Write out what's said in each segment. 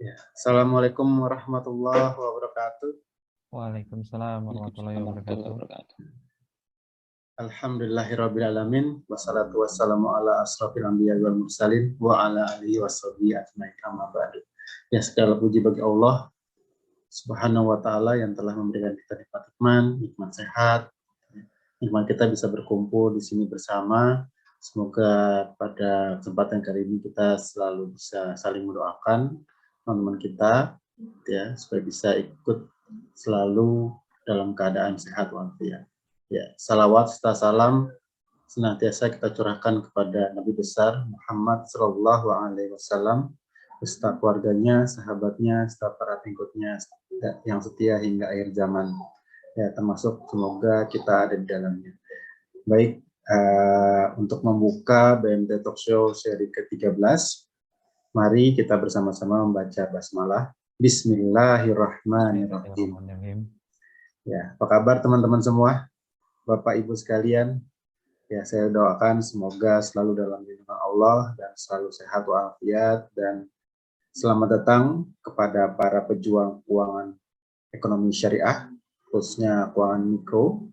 Ya. Assalamualaikum warahmatullahi wabarakatuh. Waalaikumsalam warahmatullahi wabarakatuh. Alhamdulillahirrabbilalamin. Wassalatu wassalamu ala asrafil anbiya wal mursalin wa ala alihi washabihi ajmain amma ba'du. Ya, segala puji bagi Allah Subhanahu wa taala yang telah memberikan kita nikmat iman, nikmat sehat, nikmat kita bisa berkumpul di sini bersama. Semoga pada kesempatan kali ini kita selalu bisa saling mendoakan teman-teman kita, ya, supaya bisa ikut selalu dalam keadaan sehat walafiat. Ya, salawat serta salam senantiasa kita curahkan kepada Nabi besar Muhammad Shallallahu Alaihi Wasallam, beserta keluarganya, sahabatnya, serta para pengikutnya yang setia hingga akhir zaman. Ya, termasuk semoga kita ada di dalamnya. Baik, untuk membuka BMT Talk Show seri ke-13, mari kita bersama-sama membaca basmalah. Bismillahirrahmanirrahim. Ya, apa kabar teman-teman semua, Bapak Ibu sekalian? Ya, saya doakan semoga selalu dalam lindungan Allah dan selalu sehat walafiat, dan selamat datang kepada para pejuang keuangan ekonomi syariah, khususnya keuangan mikro.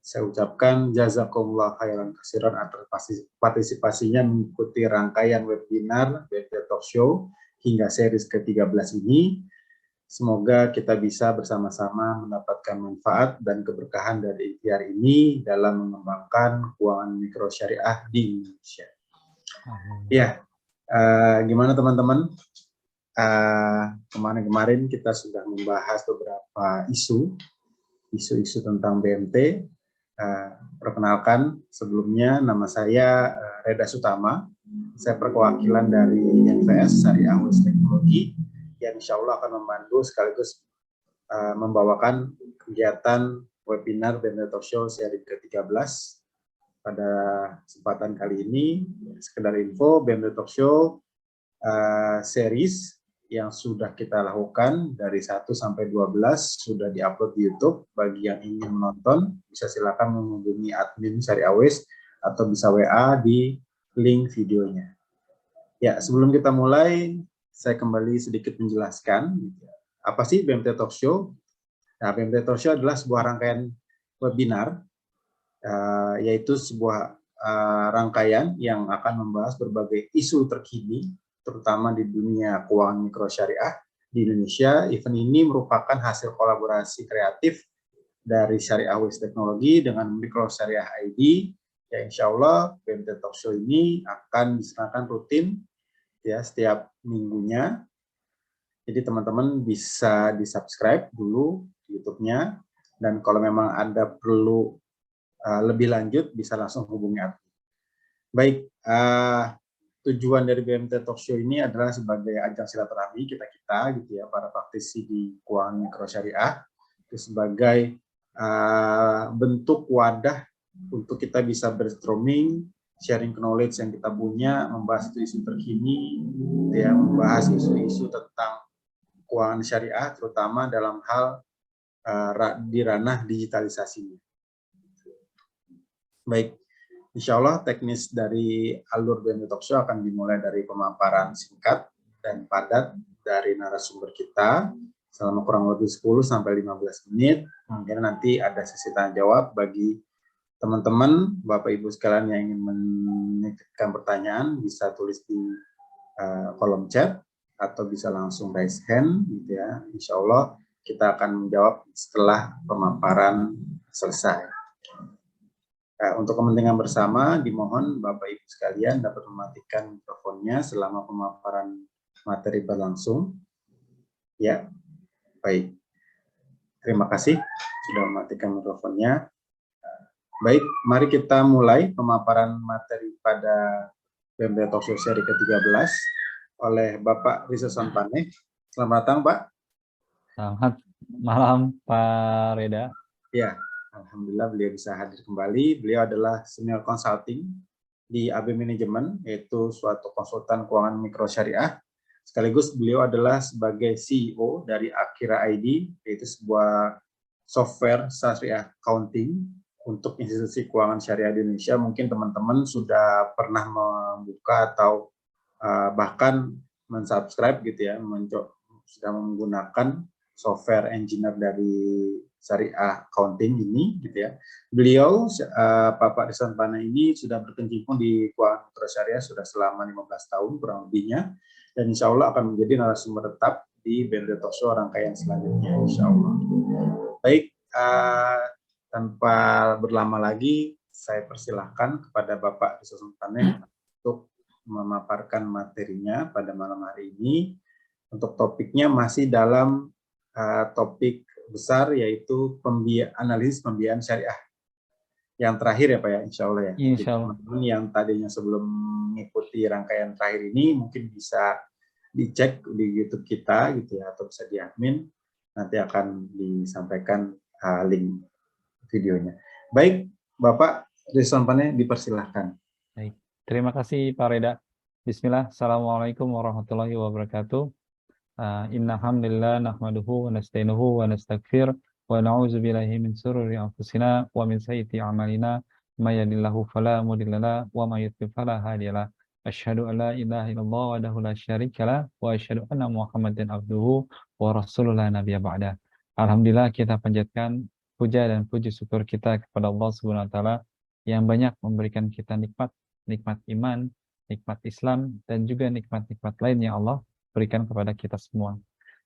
Saya ucapkan jazakumullah khairan katsiran atas partisipasinya mengikuti rangkaian webinar BMT Talk Show hingga series ke-13 ini. Semoga kita bisa bersama-sama mendapatkan manfaat dan keberkahan dari ikhtiar ini dalam mengembangkan keuangan mikro syariah di Indonesia. Ya, gimana teman-teman? Kemarin kita sudah membahas beberapa isu tentang BMT. Perkenalkan, sebelumnya nama saya Reda Sutama. Saya perwakilan dari NVS Syariah West Teknologi yang insya Allah akan membantu sekaligus membawakan kegiatan webinar BMT Talk Show seri ke-13 pada kesempatan kali ini. Sekedar info, BMT Talk Show series yang sudah kita lakukan dari 1 sampai 12 sudah diupload di YouTube. Bagi yang ingin menonton bisa silakan menghubungi admin Syariah West atau bisa WA di link videonya. Ya, sebelum kita mulai, saya kembali sedikit menjelaskan apa sih BMT Talk Show. Nah, BMT Talk Show adalah sebuah rangkaian webinar, yaitu sebuah rangkaian yang akan membahas berbagai isu terkini, terutama di dunia keuangan mikro syariah di Indonesia. Event ini merupakan hasil kolaborasi kreatif dari Syariah West Teknologi dengan Mikro Syariah ID. Ya, insya Allah BMT Talk Show ini akan diselenggarakan rutin ya setiap minggunya. Jadi teman-teman bisa di-subscribe dulu YouTube-nya, dan kalau memang ada perlu lebih lanjut bisa langsung hubungi admin. Baik, tujuan dari BMT Talk Show ini adalah sebagai ajang silaturahmi kita gitu ya, para praktisi di keuangan mikro syariah, itu sebagai bentuk wadah untuk kita bisa brainstorming, sharing knowledge yang kita punya, membahas isu terkini, ya, membahas isu-isu tentang keuangan syariah, terutama dalam hal di ranah digitalisasinya. Baik. Insya Allah teknis dari alur BMT Talk Show akan dimulai dari pemaparan singkat dan padat dari narasumber kita selama kurang lebih 10-15 menit. Kemudian nanti ada sesi tanya jawab bagi teman-teman, Bapak Ibu sekalian yang ingin menitipkan pertanyaan, bisa tulis di kolom chat atau bisa langsung raise hand gitu ya. Insya Allah kita akan menjawab setelah pemaparan selesai. Untuk kepentingan bersama, dimohon Bapak Ibu sekalian dapat mematikan mikrofonnya selama pemaparan materi berlangsung. Ya, baik. Terima kasih sudah mematikan mikrofonnya. Baik, mari kita mulai pemaparan materi pada BMT Talk Show seri ke-13 oleh Bapak Riza Sampane. Selamat datang, Pak. Selamat malam, Pak Reda. Ya. Alhamdulillah beliau bisa hadir kembali. Beliau adalah senior consulting di AB Management, yaitu suatu konsultan keuangan mikro syariah. Sekaligus beliau adalah sebagai CEO dari Akira ID, yaitu sebuah software syariah accounting untuk institusi keuangan syariah di Indonesia. Mungkin teman-teman sudah pernah membuka atau bahkan mensubscribe gitu ya, sudah menggunakan software engineer dari Syariah Accounting ini, gitu ya. Beliau, Bapak Rizwan Pana ini sudah berkecimpung di keuangan putra syariah sudah selama 15 tahun kurang lebihnya, dan insya Allah akan menjadi narasumber tetap di BND Talk Show rangkaian selanjutnya, insya Allah. Baik, tanpa berlama lagi, saya persilahkan kepada Bapak Rizwan Pana untuk memaparkan materinya pada malam hari ini. Untuk topiknya masih dalam topik besar, yaitu analisis pembiayaan syariah. Yang terakhir ya Pak ya, insya Allah ya. Insya Allah. Teman-teman yang tadinya sebelum mengikuti rangkaian terakhir ini mungkin bisa dicek di YouTube kita gitu ya, atau bisa di admin, nanti akan disampaikan link videonya. Baik, Bapak Rizwan Pane, dipersilahkan. Baik. Terima kasih Pak Reda. Bismillah. Assalamualaikum warahmatullahi wabarakatuh. Inna hamdalillah nahmaduhu wa nasta'inuhu wa nastaghfir wa na'udzu billahi min shururi anfusina wa min sayyiati a'malina may yahdihillahu fala mudhillalah wa may yudlil fala hadiyalah. Asyhadu an la ilaha illallah wahdahu la syarikalah wa asyhadu anna Muhammadan abduhu wa rasuluhu la nabiyya ba'da. Alhamdulillah, kita panjatkan puja dan puji syukur kita kepada Allah Subhanahu wa taala yang banyak memberikan kita nikmat iman, nikmat Islam, dan juga nikmat-nikmat lain yang Allah berikan kepada kita semua.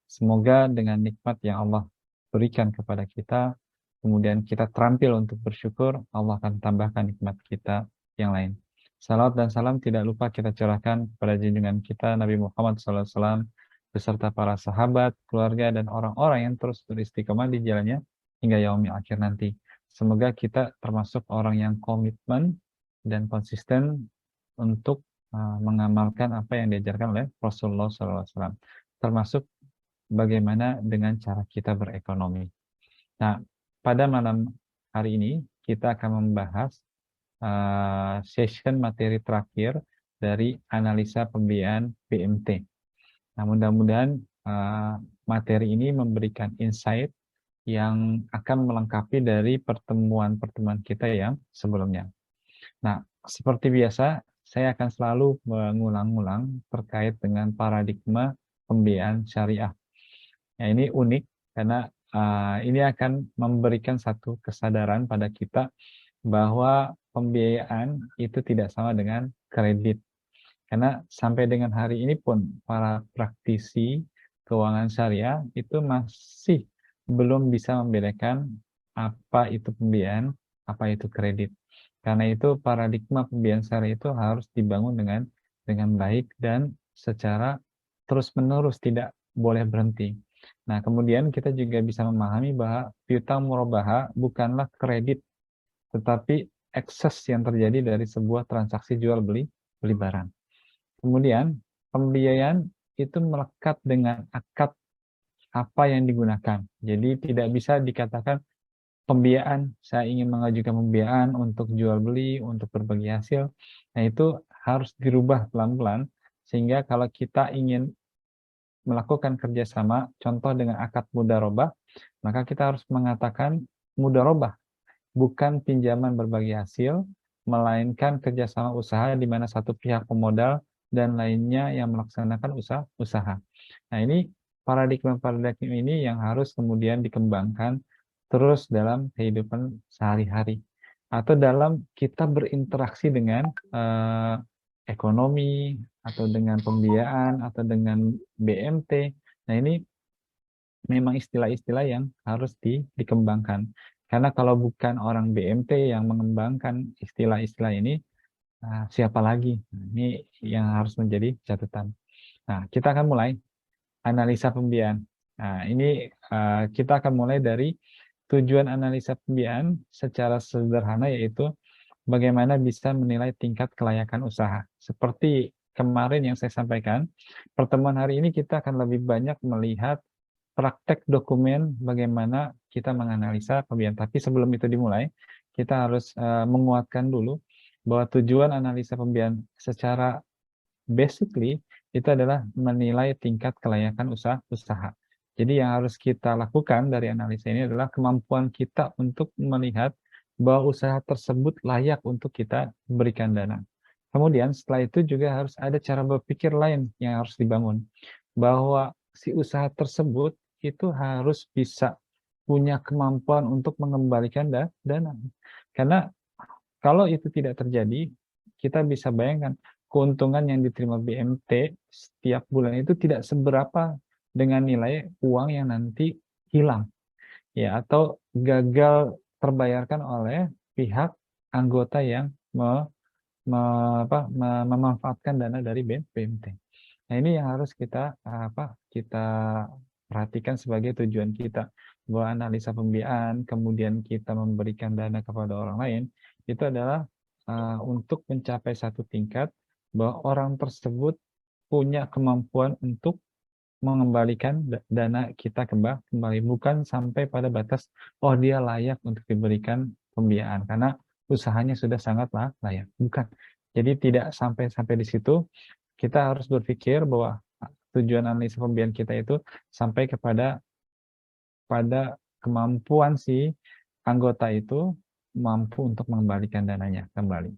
Semoga dengan nikmat yang Allah berikan kepada kita, kemudian kita terampil untuk bersyukur, Allah akan tambahkan nikmat kita yang lain. Salawat dan salam tidak lupa kita curahkan kepada junjungan kita Nabi Muhammad SAW beserta para sahabat, keluarga, dan orang-orang yang terus beristiqomah di jalannya hingga yaumil akhir nanti. Semoga kita termasuk orang yang komitmen dan konsisten untuk mengamalkan apa yang diajarkan oleh Rasulullah SAW, termasuk bagaimana dengan cara kita berekonomi. Nah, pada malam hari ini kita akan membahas session materi terakhir dari analisa pembiayaan BMT. Nah, mudah-mudahan materi ini memberikan insight yang akan melengkapi dari pertemuan-pertemuan kita yang sebelumnya. Nah, seperti biasa, saya akan selalu mengulang-ulang terkait dengan paradigma pembiayaan syariah. Nah, ini unik karena ini akan memberikan satu kesadaran pada kita bahwa pembiayaan itu tidak sama dengan kredit. Karena sampai dengan hari ini pun para praktisi keuangan syariah itu masih belum bisa membedakan apa itu pembiayaan, apa itu kredit. Karena itu paradigma pembiayaan syariah itu harus dibangun dengan baik dan secara terus-menerus, tidak boleh berhenti. Nah, kemudian kita juga bisa memahami bahwa piutang murabaha bukanlah kredit, tetapi ekses yang terjadi dari sebuah transaksi jual beli barang. Kemudian pembiayaan itu melekat dengan akad apa yang digunakan. Jadi tidak bisa dikatakan pembiayaan, saya ingin mengajukan pembiayaan untuk jual beli, untuk berbagi hasil. Nah, itu harus dirubah pelan-pelan sehingga kalau kita ingin melakukan kerjasama, contoh dengan akad mudharabah, maka kita harus mengatakan mudharabah, bukan pinjaman berbagi hasil, melainkan kerjasama usaha di mana satu pihak pemodal dan lainnya yang melaksanakan usaha. Nah, ini paradigma-paradigma ini yang harus kemudian dikembangkan terus dalam kehidupan sehari-hari atau dalam kita berinteraksi dengan ekonomi atau dengan pembiayaan atau dengan BMT. Nah, ini memang istilah-istilah yang harus dikembangkan. Karena kalau bukan orang BMT yang mengembangkan istilah-istilah ini, siapa lagi? Ini yang harus menjadi catatan. Nah, kita akan mulai analisa pembiayaan. Nah, ini kita akan mulai dari tujuan analisa pembiayaan secara sederhana, yaitu bagaimana bisa menilai tingkat kelayakan usaha. Seperti kemarin yang saya sampaikan, pertemuan hari ini kita akan lebih banyak melihat praktek dokumen bagaimana kita menganalisa pembiayaan. Tapi sebelum itu dimulai, kita harus menguatkan dulu bahwa tujuan analisa pembiayaan secara basically itu adalah menilai tingkat kelayakan usaha. Jadi yang harus kita lakukan dari analisa ini adalah kemampuan kita untuk melihat bahwa usaha tersebut layak untuk kita berikan dana. Kemudian setelah itu juga harus ada cara berpikir lain yang harus dibangun. Bahwa si usaha tersebut itu harus bisa punya kemampuan untuk mengembalikan dana. Karena kalau itu tidak terjadi, kita bisa bayangkan keuntungan yang diterima BMT setiap bulan itu tidak seberapa dengan nilai uang yang nanti hilang, ya, atau gagal terbayarkan oleh pihak anggota yang memanfaatkan dana dari BMT. Nah, ini yang harus kita perhatikan sebagai tujuan kita, bahwa analisa pembiayaan, kemudian kita memberikan dana kepada orang lain, itu adalah untuk mencapai satu tingkat bahwa orang tersebut punya kemampuan untuk mengembalikan dana kita kembali, bukan sampai pada batas oh dia layak untuk diberikan pembiayaan karena usahanya sudah sangat layak, bukan. Jadi tidak sampai di situ. Kita harus berpikir bahwa tujuan analisa pembiayaan kita itu sampai pada kemampuan si anggota itu mampu untuk mengembalikan dananya kembali.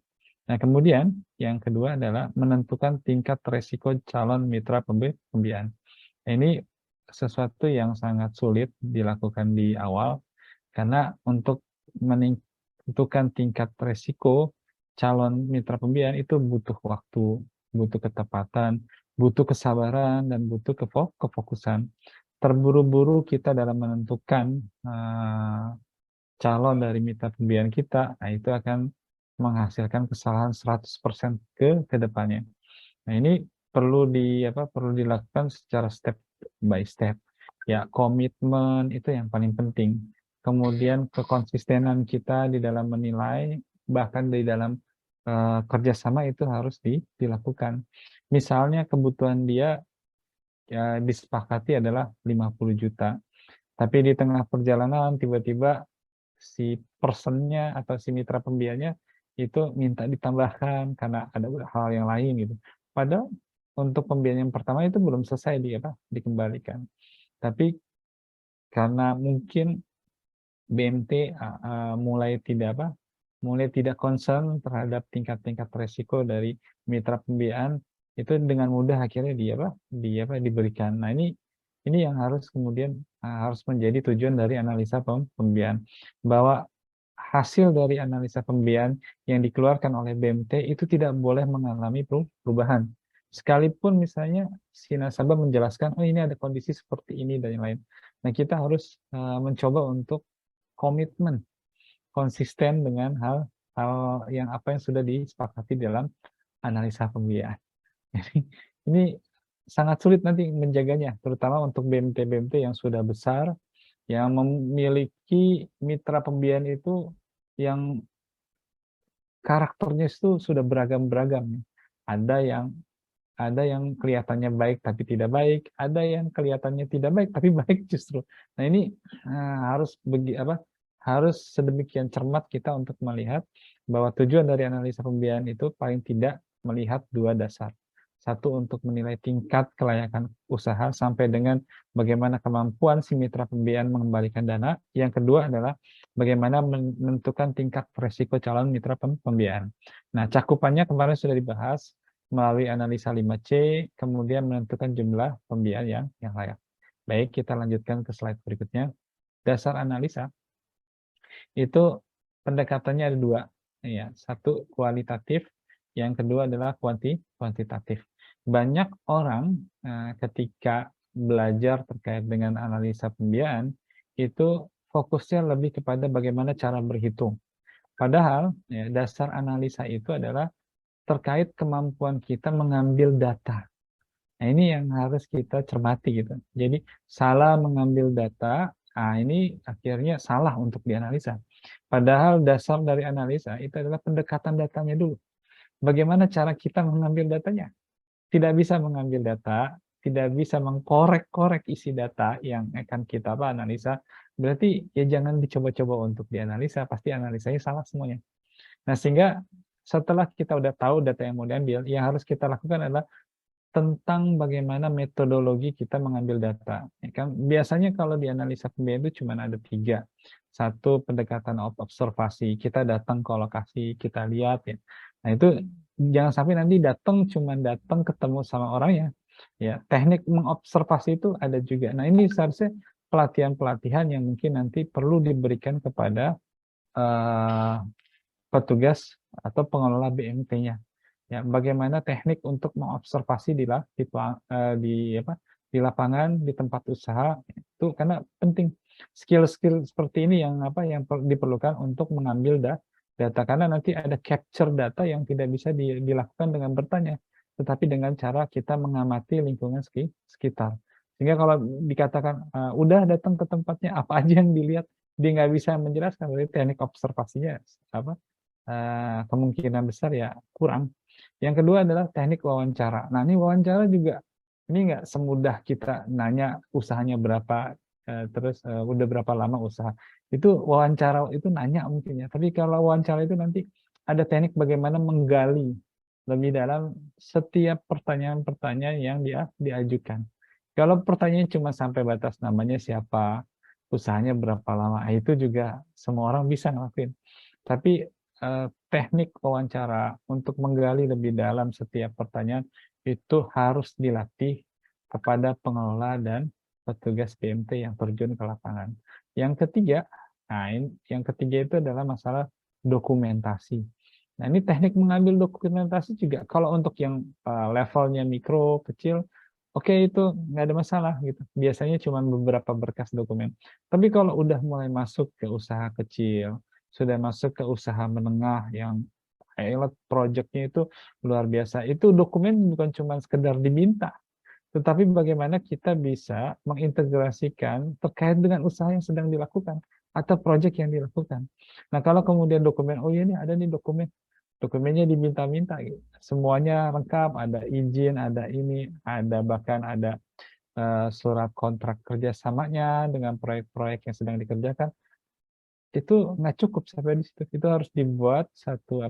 Nah, kemudian yang kedua adalah menentukan tingkat resiko calon mitra pembiayaan. Nah, ini sesuatu yang sangat sulit dilakukan di awal, karena untuk menentukan tingkat resiko calon mitra pembiayaan itu butuh waktu, butuh ketepatan, butuh kesabaran, dan butuh kefokusan. Terburu-buru kita dalam menentukan calon dari mitra pembiayaan kita, nah itu akan menghasilkan kesalahan 100% ke depannya. Nah, ini perlu dilakukan secara step by step. Ya, komitmen itu yang paling penting. Kemudian kekonsistenan kita di dalam menilai, bahkan di dalam kerjasama itu harus dilakukan. Misalnya kebutuhan dia ya disepakati adalah 50 juta. Tapi di tengah perjalanan tiba-tiba si personnya atau si mitra pembiayanya itu minta ditambahkan karena ada hal yang lain gitu. Padahal untuk pembiayaan yang pertama itu belum selesai dikembalikan. Tapi karena mungkin BMT mulai tidak concern terhadap tingkat-tingkat resiko dari mitra pembiayaan, itu dengan mudah akhirnya diberikan. Nah, ini yang harus kemudian harus menjadi tujuan dari analisa pembiayaan, bahwa hasil dari analisa pembiayaan yang dikeluarkan oleh BMT itu tidak boleh mengalami perubahan. Sekalipun misalnya si nasabah menjelaskan, oh ini ada kondisi seperti ini dan lain-lain. Nah, kita harus mencoba untuk komitmen, konsisten dengan hal yang sudah disepakati dalam analisa pembiayaan. Jadi ini sangat sulit nanti menjaganya, terutama untuk BMT-BMT yang sudah besar, yang memiliki mitra pembiayaan itu yang karakternya itu sudah beragam-beragam. Ada yang kelihatannya baik tapi tidak baik, ada yang kelihatannya tidak baik tapi baik justru. Nah, ini harus sedemikian cermat kita untuk melihat bahwa tujuan dari analisa pembiayaan itu paling tidak melihat dua dasar. Satu, untuk menilai tingkat kelayakan usaha sampai dengan bagaimana kemampuan si mitra pembiayaan mengembalikan dana. Yang kedua adalah bagaimana menentukan tingkat risiko calon mitra pembiayaan. Nah, cakupannya kemarin sudah dibahas melalui analisa 5C, kemudian menentukan jumlah pembiayaan yang layak. Baik, kita lanjutkan ke slide berikutnya. Dasar analisa itu pendekatannya ada dua, ya. Satu kualitatif, yang kedua adalah kuantitatif. Banyak orang ketika belajar terkait dengan analisa pembiayaan itu fokusnya lebih kepada bagaimana cara berhitung. Padahal ya, dasar analisa itu adalah terkait kemampuan kita mengambil data. Nah, ini yang harus kita cermati gitu. Jadi salah mengambil data, ini akhirnya salah untuk dianalisa. Padahal dasar dari analisa itu adalah pendekatan datanya dulu. Bagaimana cara kita mengambil datanya? Tidak bisa mengambil data, tidak bisa mengkorek-korek isi data yang akan kita analisa, berarti ya jangan dicoba-coba untuk dianalisa, pasti analisanya salah semuanya. Nah, sehingga setelah kita udah tahu data yang mau diambil, yang harus kita lakukan adalah tentang bagaimana metodologi kita mengambil data. Ya kan? Biasanya kalau di analisa pembiayaan itu cuma ada 3. Satu, pendekatan observasi. Kita datang ke lokasi, kita lihat ya. Nah, itu jangan sampai nanti datang ketemu sama orangnya, Ya, teknik mengobservasi itu ada juga. Nah, ini seharusnya pelatihan-pelatihan yang mungkin nanti perlu diberikan kepada petugas atau pengelola BMT-nya. Ya, bagaimana teknik untuk mengobservasi di lapangan, di tempat usaha itu karena penting. Skill-skill seperti ini yang diperlukan untuk mengambil data karena nanti ada capture data yang tidak bisa dilakukan dengan bertanya, tetapi dengan cara kita mengamati lingkungan sekitar. Sehingga kalau dikatakan udah datang ke tempatnya apa aja yang dilihat, dia nggak bisa menjelaskan, berarti teknik observasinya kemungkinan besar ya kurang. Yang kedua adalah teknik wawancara. Nah, ini wawancara juga ini nggak semudah kita nanya usahanya berapa, terus udah berapa lama usaha. Itu wawancara itu nanya mungkin ya. Tapi kalau wawancara itu nanti ada teknik bagaimana menggali lebih dalam setiap pertanyaan-pertanyaan yang diajukan. Kalau pertanyaannya cuma sampai batas namanya siapa, usahanya berapa lama, itu juga semua orang bisa ngelakuin. Tapi teknik wawancara untuk menggali lebih dalam setiap pertanyaan itu harus dilatih kepada pengelola dan petugas BMT yang terjun ke lapangan. Yang ketiga, yang ketiga itu adalah masalah dokumentasi. Nah, ini teknik mengambil dokumentasi juga kalau untuk yang levelnya mikro, kecil, oke itu nggak ada masalah gitu. Biasanya cuma beberapa berkas dokumen. Tapi kalau udah mulai masuk ke usaha kecil, sudah masuk ke usaha menengah yang project-nya itu luar biasa. Itu dokumen bukan cuma sekedar diminta, tetapi bagaimana kita bisa mengintegrasikan terkait dengan usaha yang sedang dilakukan atau project yang dilakukan. Nah, kalau kemudian dokumen, oh iya nih ada nih dokumennya diminta-minta, gitu. Semuanya lengkap, ada izin, ada ini, ada bahkan ada surat kontrak kerjasamanya dengan proyek-proyek yang sedang dikerjakan. Itu nggak cukup sampai di situ. Itu harus dibuat satu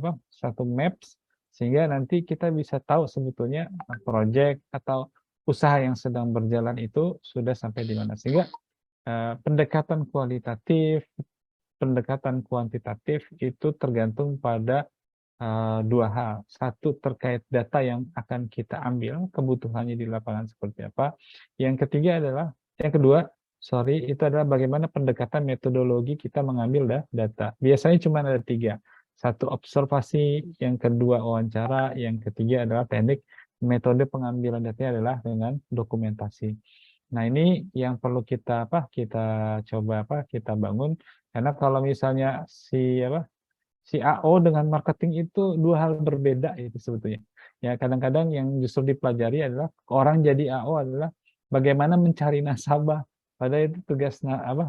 maps sehingga nanti kita bisa tahu sebetulnya project atau usaha yang sedang berjalan itu sudah sampai di mana. Sehingga pendekatan kualitatif, pendekatan kuantitatif itu tergantung pada dua hal. Satu terkait data yang akan kita ambil, kebutuhannya di lapangan seperti apa. Yang kedua, itu adalah bagaimana pendekatan metodologi kita mengambil data. Biasanya cuma ada 3. Satu observasi, yang kedua wawancara, yang ketiga adalah teknik metode pengambilan data adalah dengan dokumentasi. Nah, ini yang perlu kita kita bangun karena kalau misalnya si AO dengan marketing itu 2 hal berbeda itu sebetulnya. Ya, kadang-kadang yang justru dipelajari adalah orang jadi AO adalah bagaimana mencari nasabah. Padahal itu tugas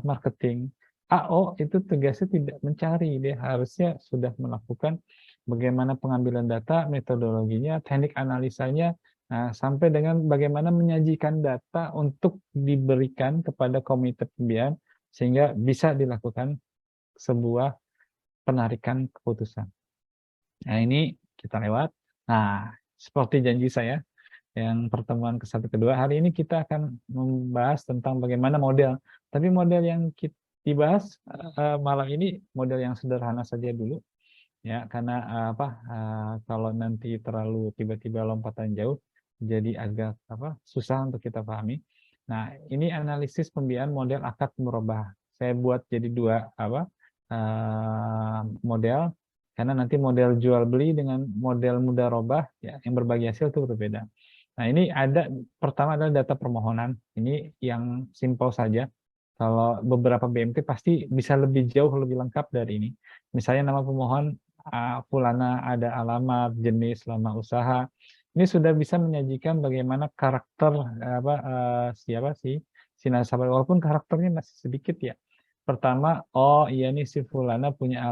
marketing. AO itu tugasnya tidak mencari, dia harusnya sudah melakukan bagaimana pengambilan data, metodologinya, teknik analisanya, sampai dengan bagaimana menyajikan data untuk diberikan kepada komite pembiayaan sehingga bisa dilakukan sebuah penarikan keputusan. Nah, ini kita lewat. Nah, seperti janji saya, yang pertemuan ke-1, ke-2, hari ini kita akan membahas tentang bagaimana model. Tapi model yang kita dibahas malam ini model yang sederhana saja dulu, ya, karena kalau nanti terlalu tiba-tiba lompatan jauh, jadi agak susah untuk kita pahami. Nah, ini analisis pembiayaan model akad murabah. Saya buat jadi 2 model karena nanti model jual beli dengan model mudharabah ya yang berbagi hasil itu berbeda. Nah, ini pertama adalah data permohonan. Ini yang simpel saja. Kalau beberapa BMT pasti bisa lebih jauh lebih lengkap dari ini. Misalnya nama pemohon fulana, ada alamat, jenis, lama usaha. Ini sudah bisa menyajikan bagaimana karakter siapa sih si nasabah walaupun karakternya masih sedikit ya. Pertama, oh iya nih si fulana punya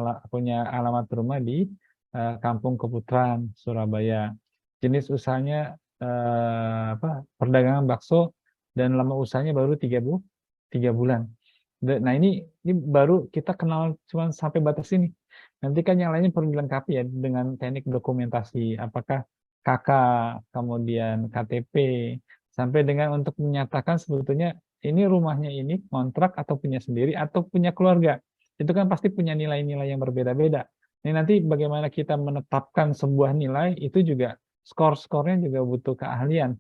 alamat rumah di Kampung Keputaran, Surabaya. Jenis usahanya perdagangan bakso dan lama usahanya baru 3 bulan. Nah, ini baru kita kenal cuma sampai batas ini. Nanti kan yang lainnya perlu dilengkapi ya dengan teknik dokumentasi, apakah KK, kemudian KTP, sampai dengan untuk menyatakan sebetulnya ini rumahnya ini kontrak atau punya sendiri atau punya keluarga. Itu kan pasti punya nilai-nilai yang berbeda-beda. Ini nanti bagaimana kita menetapkan sebuah nilai itu juga skor-skornya juga butuh keahlian.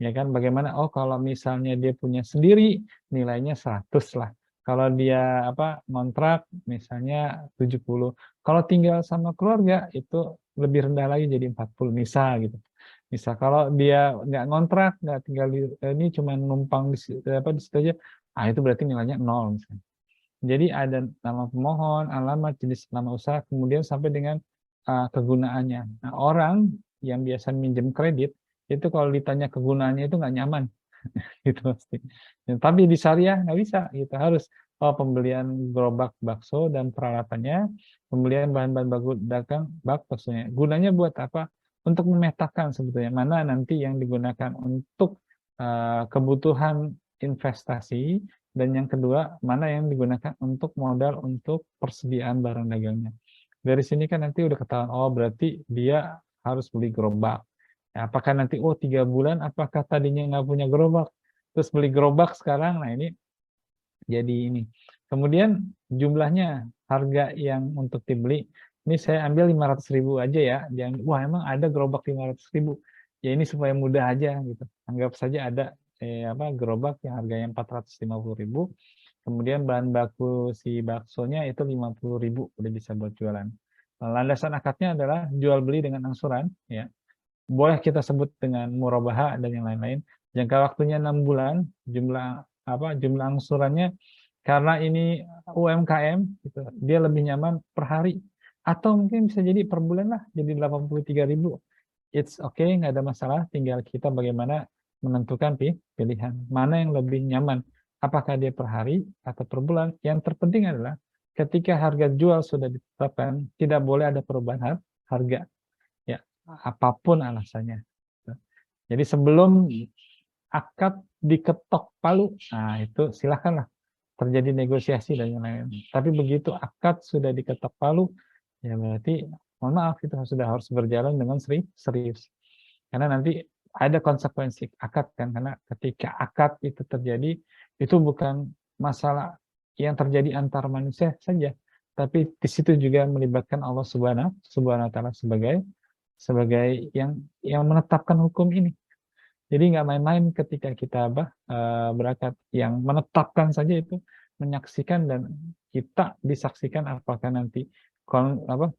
Ya kan, bagaimana, oh kalau misalnya dia punya sendiri, nilainya 100 lah. Kalau dia ngontrak misalnya 70. Kalau tinggal sama keluarga itu lebih rendah lagi jadi 40 misal gitu. Misal kalau dia nggak ngontrak, nggak tinggal ini cuma numpang di situ aja, itu berarti nilainya 0 misalnya. Jadi ada nama pemohon, alamat, jenis nama usaha, kemudian sampai dengan kegunaannya. Nah, orang yang biasa minjem kredit itu kalau ditanya kegunaannya itu nggak nyaman. Gitu pasti. Tapi di syariah nggak bisa, gitu harus pembelian gerobak bakso dan peralatannya, pembelian bahan-bahan baku dagang baksonya. Gunanya buat apa? Untuk memetakan sebetulnya mana nanti yang digunakan untuk kebutuhan investasi, dan yang kedua mana yang digunakan untuk modal untuk persediaan barang dagangnya. Dari sini kan nanti udah ketahuan, oh berarti dia harus beli gerobak. Ya, apakah nanti 3 bulan apakah tadinya nggak punya gerobak terus beli gerobak sekarang, nah ini jadi ini. Kemudian jumlahnya, harga yang untuk dibeli, ini saya ambil 500.000 aja ya, jangan wah emang ada gerobak 500.000, ya ini supaya mudah aja gitu. Anggap saja ada gerobak yang harganya 450.000, kemudian bahan baku si baksonya itu 50.000, udah bisa buat jualan. Landasan akadnya adalah jual beli dengan angsuran, ya boleh kita sebut dengan murabaha dan yang lain-lain. Jangka waktunya 6 bulan, jumlah angsurannya karena ini UMKM gitu, dia lebih nyaman per hari atau mungkin bisa jadi per bulan lah, jadi 83.000. It's okay, nggak ada masalah, tinggal kita bagaimana menentukan pilihan mana yang lebih nyaman, apakah dia per hari atau per bulan. Yang terpenting adalah ketika harga jual sudah ditetapkan, tidak boleh ada perubahan harga, ya apapun alasannya. Jadi sebelum akad diketok palu, nah itu silakanlah terjadi negosiasi dan yang lain. Tapi begitu akad sudah diketok palu, ya berarti mohon maaf itu sudah harus berjalan dengan serius. Karena nanti ada konsekuensi akad kan, karena ketika akad itu terjadi, itu bukan masalah yang terjadi antar manusia saja, tapi di situ juga melibatkan Allah Subhanahu wa taala sebagai yang menetapkan hukum ini. Jadi nggak main-main ketika kita berangkat, yang menetapkan saja itu menyaksikan dan kita disaksikan apakah nanti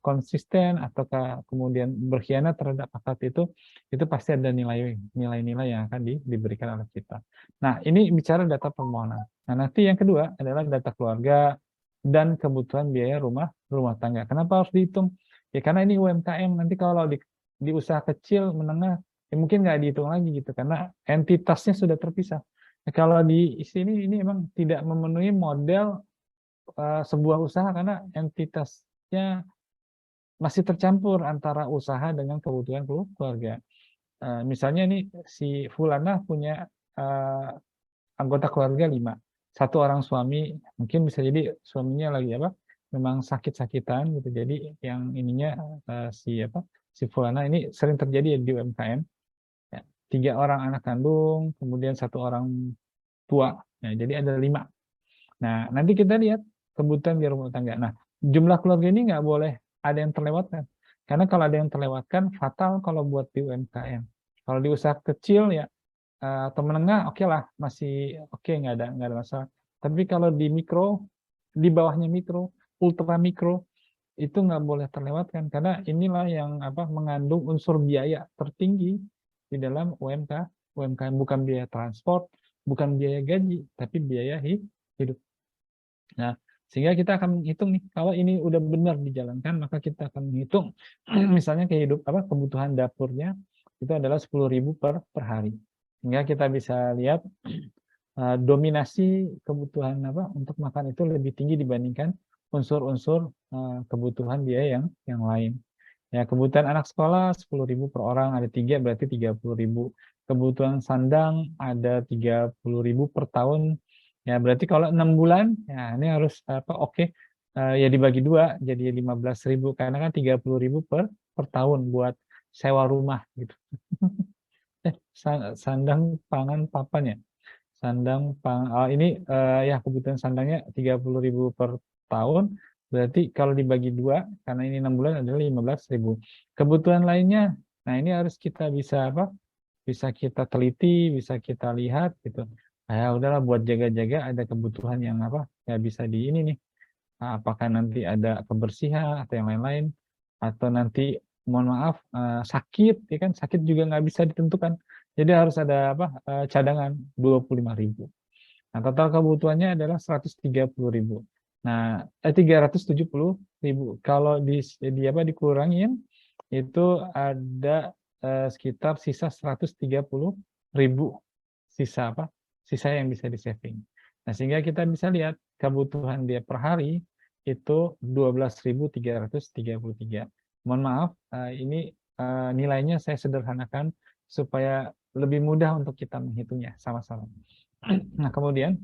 konsisten ataukah kemudian berkhianat terhadap akad itu pasti ada nilai-nilai yang akan diberikan oleh kita. Nah, ini bicara data permohonan. Nah, nanti yang kedua adalah data keluarga dan kebutuhan biaya rumah tangga. Kenapa harus dihitung? Ya karena ini UMKM, nanti kalau di usaha kecil menengah ya mungkin nggak dihitung lagi gitu karena entitasnya sudah terpisah. Nah, kalau di sini ini memang tidak memenuhi model sebuah usaha karena entitasnya masih tercampur antara usaha dengan kebutuhan keluarga. Misalnya nih si Fulana punya anggota keluarga 5, satu orang suami, mungkin bisa jadi suaminya lagi memang sakit-sakitan gitu, jadi yang ininya si Fulana ini sering terjadi di UMKM. 3 orang anak kandung, kemudian 1 orang tua. Nah, jadi ada 5. Nah, nanti kita lihat kebutuhan di rumah tangga. Nah, jumlah keluarga ini nggak boleh ada yang terlewatkan. Karena kalau ada yang terlewatkan, fatal kalau buat di UMKM. Kalau di usaha kecil ya atau menengah, oke lah, masih oke, nggak ada masalah. Tapi kalau di mikro, di bawahnya mikro, ultra mikro, itu nggak boleh terlewatkan karena inilah yang mengandung unsur biaya tertinggi di dalam UMKM, bukan biaya transport, bukan biaya gaji, tapi biaya hidup. Nah, sehingga kita akan menghitung nih, kalau ini udah benar dijalankan, maka kita akan menghitung misalnya kebutuhan dapurnya itu adalah 10.000 per hari. Sehingga kita bisa lihat dominasi kebutuhan untuk makan itu lebih tinggi dibandingkan unsur-unsur kebutuhan biaya yang lain. Ya, kebutuhan anak sekolah 10.000 per orang, ada 3 berarti 30.000. Kebutuhan sandang ada 30.000 per tahun. Ya, berarti kalau 6 bulan, ya ini harus ya dibagi 2 jadi 15.000 karena kan 30.000 per tahun buat sewa rumah gitu. Sandang, pangan, papan ya. Ini ya kebutuhan sandangnya 30.000 per tahun. Berarti kalau dibagi 2, karena ini 6 bulan adalah 15.000. Kebutuhan lainnya, nah ini harus kita bisa bisa kita teliti, bisa kita lihat gitu. Nah, ya udahlah buat jaga-jaga ada kebutuhan yang apa ya bisa di ini nih. Nah, apakah nanti ada kebersihan atau yang lain-lain, atau nanti mohon maaf sakit, ya kan sakit juga nggak bisa ditentukan. Jadi harus ada apa cadangan 25.000. Nah, total kebutuhannya adalah 130.000. Nah, 370.000. Kalau di apa dikurangin itu ada sekitar sisa 130.000 sisa apa? Sisa yang bisa di-saving. Nah, sehingga kita bisa lihat kebutuhan dia per hari itu 12.333. Mohon maaf, ini nilainya saya sederhanakan supaya lebih mudah untuk kita menghitungnya sama-sama. Nah, kemudian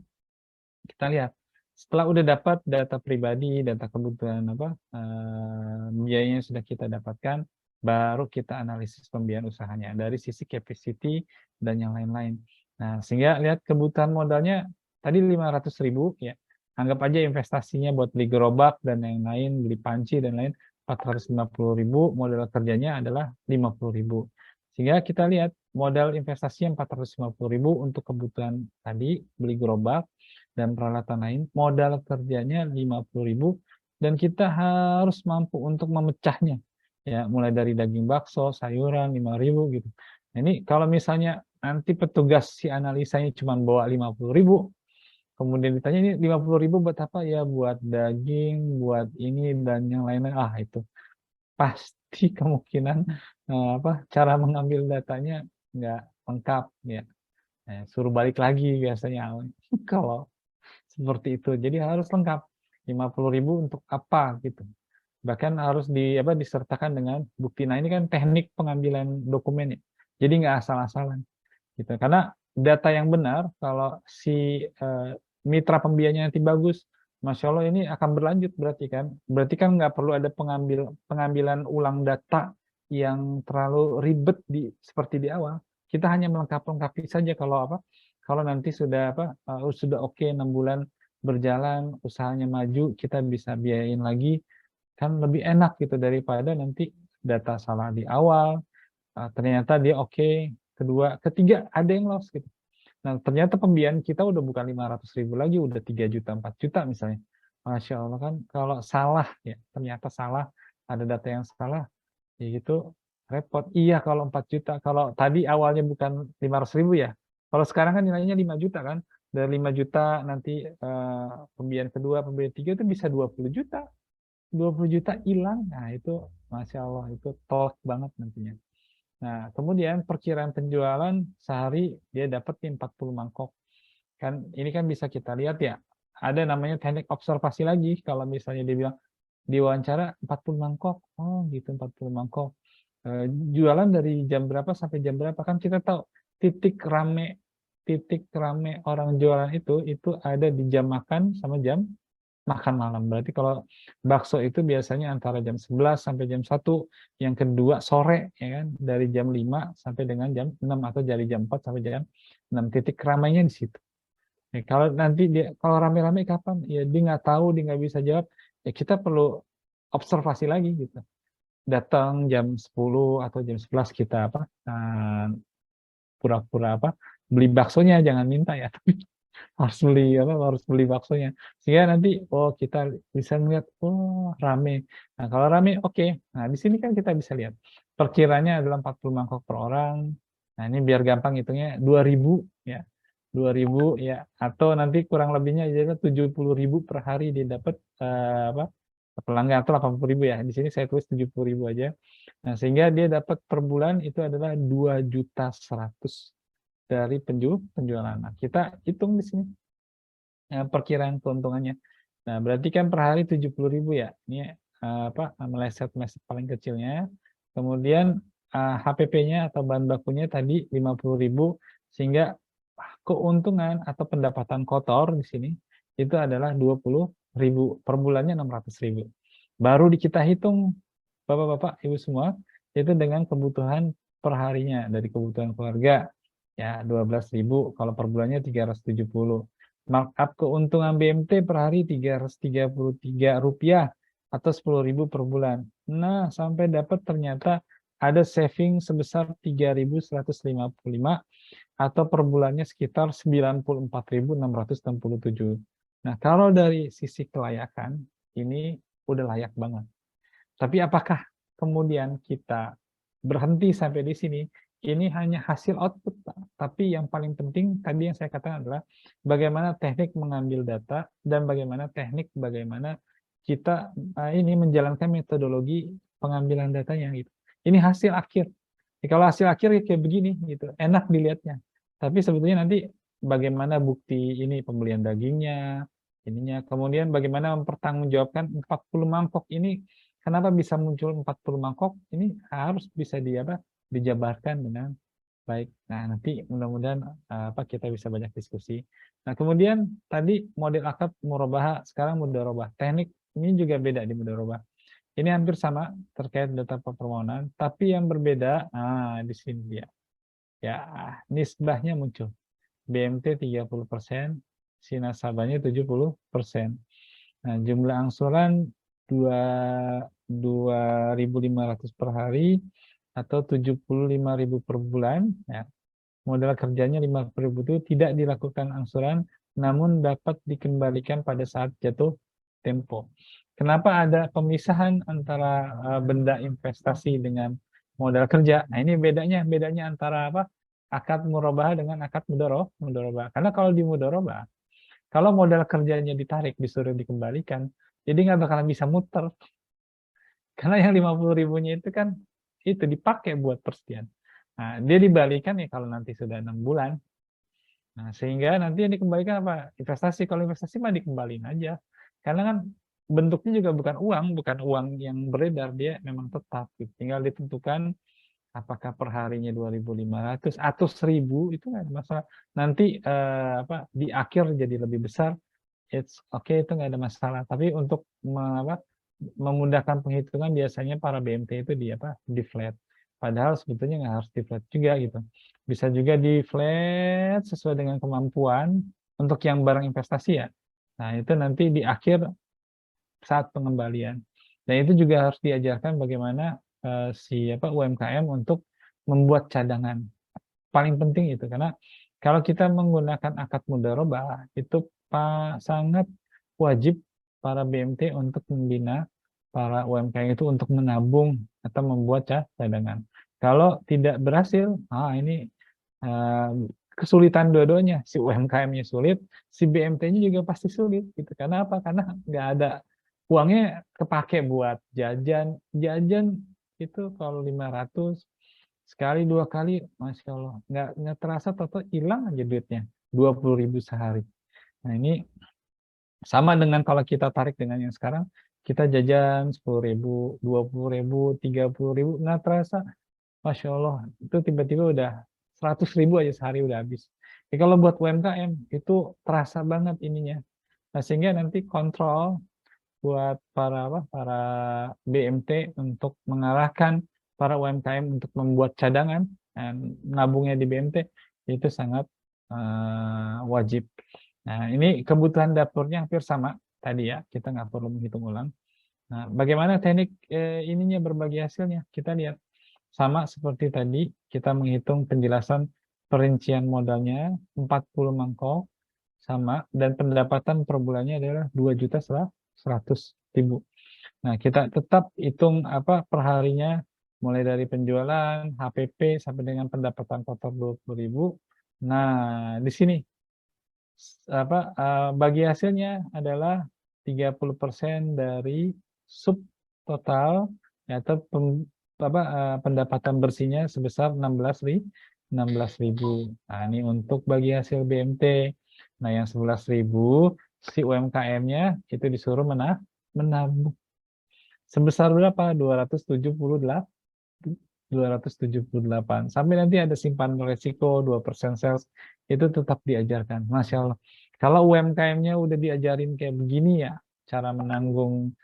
kita lihat setelah udah dapat data pribadi, data kebutuhan apa biayanya sudah kita dapatkan, baru kita analisis pembiayaan usahanya dari sisi capacity dan yang lain-lain. Nah, sehingga lihat kebutuhan modalnya tadi 500.000 ya. Anggap aja investasinya buat beli gerobak dan yang lain, beli panci dan lain 450.000, modal kerjanya adalah 50.000. Sehingga kita lihat modal investasinya 450.000 untuk kebutuhan tadi beli gerobak dan peralatan lain, modal kerjanya 50.000 dan kita harus mampu untuk memecahnya. Ya, mulai dari daging bakso, sayuran 5.000 gitu. Nah, ini kalau misalnya nanti petugas si analisanya cuma bawa 50.000, kemudian ditanya ini 50.000 buat apa ya? Buat daging, buat ini dan yang lain-lain. Ah, itu pasti kemungkinan apa cara mengambil datanya nggak lengkap ya. Suruh balik lagi biasanya kalau seperti itu. Jadi harus lengkap. 50.000 untuk apa gitu. Bahkan harus disertakan dengan bukti. Nah, ini kan teknik pengambilan dokumen ya. Jadi nggak asal-asalan gitu. Karena data yang benar kalau si mitra pembiayanya nanti bagus, Masya Allah ini akan berlanjut berarti kan. Berarti kan nggak perlu ada pengambilan ulang data yang terlalu ribet seperti di awal. Kita hanya melengkapi saja kalau apa? Kalau nanti sudah sudah oke 6 bulan berjalan, usahanya maju, kita bisa biayain lagi, kan lebih enak gitu daripada nanti data salah di awal, ternyata dia oke, kedua, ketiga ada yang loss gitu. Nah, ternyata pembiayaan kita udah bukan 500.000 lagi, udah 3 juta, 4 juta misalnya. Masya Allah kan, kalau salah ya, ternyata salah, ada data yang salah, ya gitu repot. Iya kalau 4 juta, kalau tadi awalnya bukan 500.000 ya, kalau sekarang kan nilainya 5 juta kan, dari 5 juta nanti pembiayaan kedua, pembiayaan tiga itu bisa 20 juta. 20 juta hilang, nah itu Masya Allah, itu tolak banget nantinya. Nah, kemudian perkiraan penjualan sehari dia dapat 40 mangkok. Kan ini kan bisa kita lihat ya, ada namanya teknik observasi lagi, kalau misalnya dia bilang, diwawancara 40 mangkok, oh gitu 40 mangkok. Jualan dari jam berapa sampai jam berapa, kan kita tahu titik rame orang jualan itu ada di jam makan sama jam makan malam. Berarti kalau bakso itu biasanya antara jam 11 sampai jam 1, yang kedua sore ya kan, dari jam 5 sampai dengan jam 6 atau dari jam 4 sampai jam 6, titik ramainya di situ. Ya, kalau nanti kalau rame-rame kapan? Ya dia nggak tahu, dia nggak bisa jawab. Ya kita perlu observasi lagi gitu. Datang jam 10 atau jam 11 kita pura-pura beli baksonya, jangan minta ya, tapi harus beli baksonya, sehingga nanti kita bisa melihat rame. Nah kalau rame oke. Nah di sini kan kita bisa lihat perkiranya adalah 40 mangkok per orang. Nah ini biar gampang hitungnya 2.000 ya, 2.000 ya, atau nanti kurang lebihnya adalah 70.000 per hari dia dapat pelanggan, atau 80.000 ya, di sini saya tulis 70.000 aja. Nah sehingga dia dapat per bulan itu adalah 2.100.000 dari penjualan. Nah, kita hitung di sini perkiraan keuntungannya. Nah, berarti kan per hari 70.000 ya. Ini meleset paling kecilnya. Kemudian HPP-nya atau bahan bakunya tadi 50.000, sehingga keuntungan atau pendapatan kotor di sini itu adalah 20.000, per bulannya 600.000. Baru kita hitung Bapak-bapak, Ibu semua, itu dengan kebutuhan per harinya dari kebutuhan keluarga. Ya, 12.000, kalau per bulannya 370. Markup keuntungan BMT per hari Rp333 atau 10.000 per bulan. Nah, sampai dapat ternyata ada saving sebesar 3.155 atau per bulannya sekitar 94.667. Nah, kalau dari sisi kelayakan, ini udah layak banget. Tapi apakah kemudian kita berhenti sampai di sini? Ini hanya hasil output, Pak. Tapi yang paling penting tadi yang saya katakan adalah bagaimana teknik mengambil data dan bagaimana kita ini menjalankan metodologi pengambilan datanya gitu. Ini hasil akhir. Kalau hasil akhir kayak begini gitu, enak dilihatnya. Tapi sebetulnya nanti bagaimana bukti ini pembelian dagingnya, ininya, kemudian bagaimana mempertanggungjawabkan 40 mangkok ini. Kenapa bisa muncul 40 mangkok? Ini harus bisa dijabarkan dengan baik. Nah, nanti mudah-mudahan kita bisa banyak diskusi. Nah, kemudian tadi model akad murabahah, sekarang mudharabah. Teknik ini juga beda di mudharabah. Ini hampir sama terkait data permohonan, tapi yang berbeda di sini dia. Ya, nisbahnya muncul. BMT 30%, si nasabahnya 70%. Nah, jumlah angsuran 2.500 per hari atau 75.000 per bulan. Ya. Modal kerjanya 50.000 itu tidak dilakukan angsuran, namun dapat dikembalikan pada saat jatuh tempo. Kenapa ada pemisahan antara benda investasi dengan modal kerja? Nah, ini bedanya antara akad murabahah dengan akad mudharabah. Karena kalau di mudharabah, kalau modal kerjanya ditarik, disuruh dikembalikan, jadi nggak bakalan bisa muter. Karena yang 50.000-nya itu kan itu dipakai buat persetujuan. Nah, dia dibalikan ya kalau nanti sudah 6 bulan. Nah, sehingga nanti yang dikembalikan apa? Investasi. Kalau investasi mah dikembalikan aja. Karena kan bentuknya juga bukan uang yang beredar, dia memang tetap. Tinggal ditentukan apakah per harinya 2.500 atau 1.000, itu nggak ada masalah. Nanti di akhir jadi lebih besar, it's okay, itu nggak ada masalah. Tapi untuk memudahkan penghitungan biasanya para BMT itu di flat. Padahal sebetulnya nggak harus di flat juga gitu. Bisa juga di flat sesuai dengan kemampuan untuk yang barang investasi ya. Nah, itu nanti di akhir saat pengembalian. Dan itu juga harus diajarkan bagaimana UMKM untuk membuat cadangan. Paling penting itu, karena kalau kita menggunakan akad mudharabah itu sangat wajib para BMT untuk membina para UMKM itu untuk menabung atau membuat cadangan. Kalau tidak berhasil, ini kesulitan dua-duanya. Si UMKM-nya sulit, si BMT-nya juga pasti sulit. Gitu. Karena apa? Karena nggak ada uangnya kepake buat jajan. Jajan itu kalau 500 sekali 2 kali, Masya Allah, nggak terasa total hilang aja duitnya, 20.000 sehari. Nah, ini sama dengan kalau kita tarik dengan yang sekarang, kita jajan 10.000, 20.000, 30.000, nggak terasa, Masya Allah, itu tiba-tiba udah 100.000 aja sehari udah habis. Kalau buat UMKM itu terasa banget ininya. Nah, sehingga nanti kontrol buat para BMT untuk mengarahkan para UMKM untuk membuat cadangan dan nabungnya di BMT itu sangat wajib. Nah, ini kebutuhan dapurnya hampir sama tadi ya, kita nggak perlu menghitung ulang. Nah, bagaimana teknik ininya berbagi hasilnya? Kita lihat sama seperti tadi, kita menghitung penjelasan perincian modalnya 40 mangkok sama, dan pendapatan per bulannya adalah 2.100.000. Nah, kita tetap hitung perharinya mulai dari penjualan, HPP sampai dengan pendapatan kotor 20.000. Nah, di sini bagi hasilnya adalah 30% dari sub total atau pendapatan bersihnya sebesar 16.000. Nah, ini untuk bagi hasil BMT. Nah, yang 11.000 si UMKM-nya itu disuruh menabung. Sebesar berapa? 278. Sampai nanti ada simpanan resiko 2% sales, itu tetap diajarkan. Masya Allah. Kalau UMKM-nya udah diajarin kayak begini ya, cara menanggung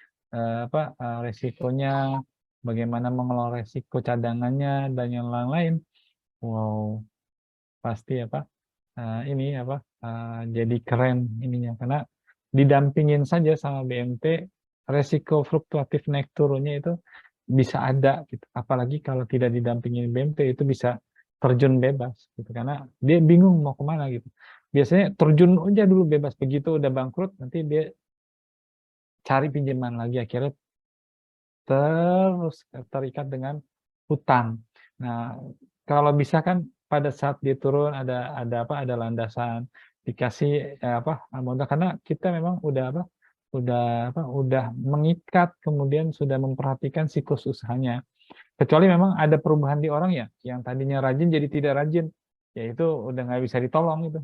resikonya, bagaimana mengelola resiko cadangannya dan yang lain-lain. Wow, pasti jadi keren ininya, karena didampingin saja sama BMT, resiko fluktuatif naik turunnya itu bisa ada gitu. Apalagi kalau tidak didampingi BMT itu bisa terjun bebas gitu karena dia bingung mau kemana gitu. Biasanya terjun aja dulu bebas, begitu udah bangkrut nanti dia cari pinjaman lagi akhirnya terus terikat dengan hutang. Nah, kalau bisa kan pada saat dia turun ada landasan, dikasih modal karena kita memang udah mengikat kemudian sudah memperhatikan siklus usahanya. Kecuali memang ada perubahan di orang ya, yang tadinya rajin jadi tidak rajin, ya itu udah nggak bisa ditolong itu.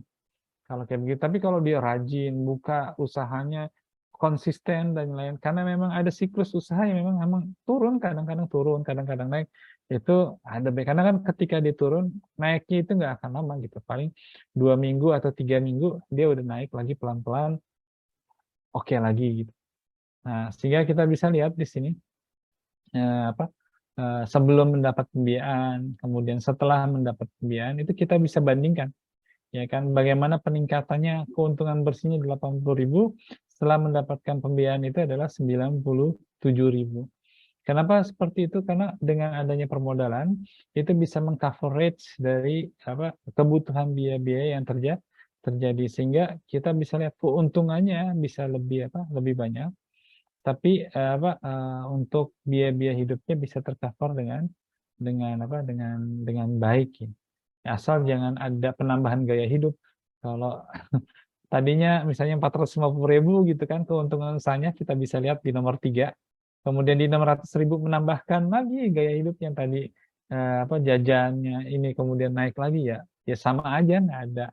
Kalau kayak begitu, tapi kalau dia rajin, buka usahanya, konsisten dan lain karena memang ada siklus usaha yang memang turun, kadang-kadang turun, kadang-kadang naik, itu ada baik karena kan ketika dia turun, naiknya itu nggak akan lama gitu, paling 2 minggu atau 3 minggu dia udah naik lagi pelan-pelan, oke lagi gitu. Nah, sehingga kita bisa lihat di sini, sebelum mendapat pembiayaan, kemudian setelah mendapat pembiayaan, itu kita bisa bandingkan. Ya kan, bagaimana peningkatannya keuntungan bersihnya 80.000 setelah mendapatkan pembiayaan itu adalah 97.000. Kenapa seperti itu? Karena dengan adanya permodalan itu bisa meng-coverage dari kebutuhan biaya-biaya yang terjadi sehingga kita bisa lihat keuntungannya bisa lebih banyak, tapi untuk biaya-biaya hidupnya bisa tercover dengan baik ya. Asal jangan ada penambahan gaya hidup. Kalau tadinya misalnya 450.000 gitu kan keuntungan usahanya kita bisa lihat di nomor 3. Kemudian di 600.000 menambahkan lagi gaya hidup yang tadi jajannya ini kemudian naik lagi ya. Ya sama aja nggak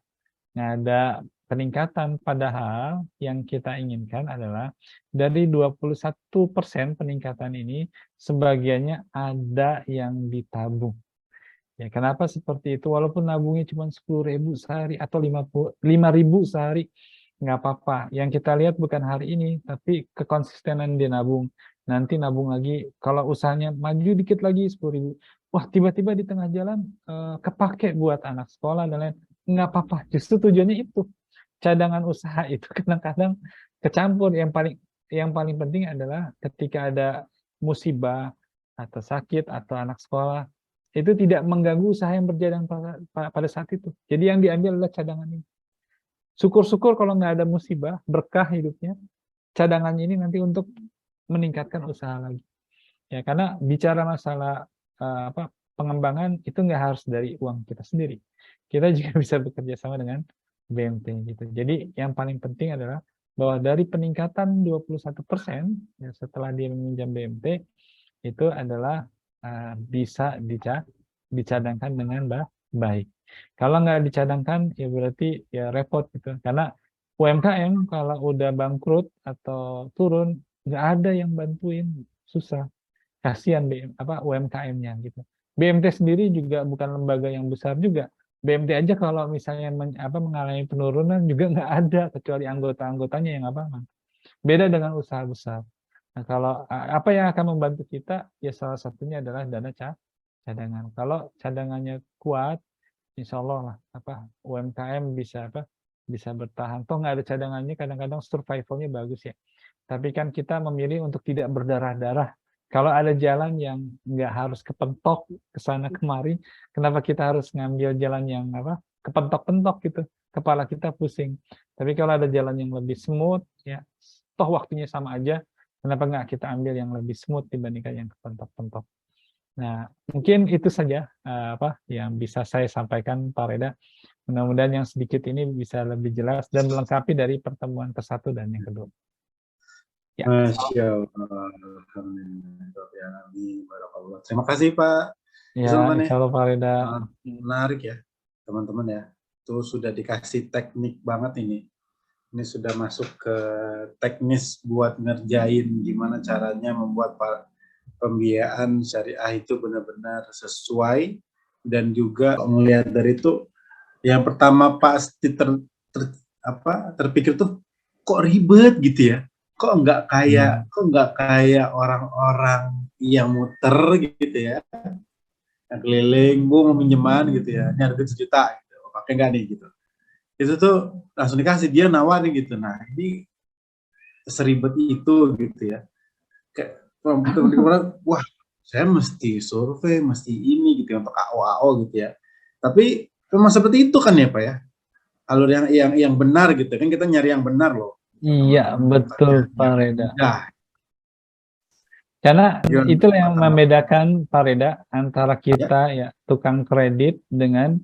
ada peningkatan. Padahal yang kita inginkan adalah dari 21% peningkatan ini sebagiannya ada yang ditabung. Ya, kenapa seperti itu? Walaupun nabungnya cuma 10.000 sehari atau 5.000 sehari, nggak apa-apa. Yang kita lihat bukan hari ini, tapi kekonsistenan dia nabung. Nanti nabung lagi, kalau usahanya maju dikit lagi 10.000. Wah, tiba-tiba di tengah jalan kepake buat anak sekolah dan lain. Nggak apa-apa, justru tujuannya itu. Cadangan usaha itu kadang-kadang kecampur. Yang paling penting adalah ketika ada musibah atau sakit atau anak sekolah, itu tidak mengganggu usaha yang berjalan pada saat itu. Jadi yang diambil adalah cadangan ini. Syukur-syukur kalau nggak ada musibah, berkah hidupnya, cadangannya ini nanti untuk meningkatkan usaha lagi. Ya, karena bicara masalah pengembangan itu nggak harus dari uang kita sendiri. Kita juga bisa bekerja sama dengan BMT gitu. Jadi yang paling penting adalah bahwa dari peningkatan 21% ya, setelah dia meminjam BMT itu adalah bisa dicadangkan dengan baik. Kalau nggak dicadangkan ya berarti ya repot gitu. Karena UMKM kalau udah bangkrut atau turun nggak ada yang bantuin, susah. Kasihan UMKM-nya gitu. BMT sendiri juga bukan lembaga yang besar juga. BMT aja kalau misalnya mengalami penurunan juga nggak ada kecuali anggota-anggotanya yang beda dengan usaha besar. Nah, kalau apa yang akan membantu kita, ya salah satunya adalah dana cadangan. Kalau cadangannya kuat, insya Allah lah UMKM bisa bertahan. Toh nggak ada cadangannya, kadang-kadang survivalnya bagus ya. Tapi kan kita memilih untuk tidak berdarah-darah. Kalau ada jalan yang nggak harus kepentok ke sana kemari, kenapa kita harus ngambil jalan yang kepentok-pentok gitu, kepala kita pusing. Tapi kalau ada jalan yang lebih smooth, ya toh waktunya sama aja, kenapa nggak kita ambil yang lebih smooth dibandingkan yang kepentok-pentok. Nah, mungkin itu saja yang bisa saya sampaikan Pak Reda. Mudah-mudahan yang sedikit ini bisa lebih jelas dan melengkapi dari pertemuan ke-1 dan yang kedua. Ya. Masya Allah. Alhamdulillah. Terima kasih Pak. Ya, insya Allah Pak Reda. Menarik ya teman-teman ya. Itu sudah dikasih teknik banget ini. Ini sudah masuk ke teknis buat ngerjain gimana caranya membuat pembiayaan syariah itu benar-benar sesuai, dan juga melihat dari itu yang pertama pasti terpikir tuh kok ribet gitu ya, kok nggak kayak orang-orang yang muter gitu ya, yang keliling mau pinjaman gitu ya, ini harga 1 juta gitu, pakai nggak nih gitu, itu tuh langsung dikasih, dia nawarin gitu. Nah ini seribet itu gitu ya, kayak wah saya mesti survei, mesti ini gitu untuk AO gitu ya. Tapi memang seperti itu kan ya Pak ya. Alur yang benar gitu kan, kita nyari yang benar loh. Iya, Teman-teman betul Pak yang Reda. mudah. Karena Gimana, itulah yang Pak? membedakan Pak Reda antara Ya. kita ya tukang kredit dengan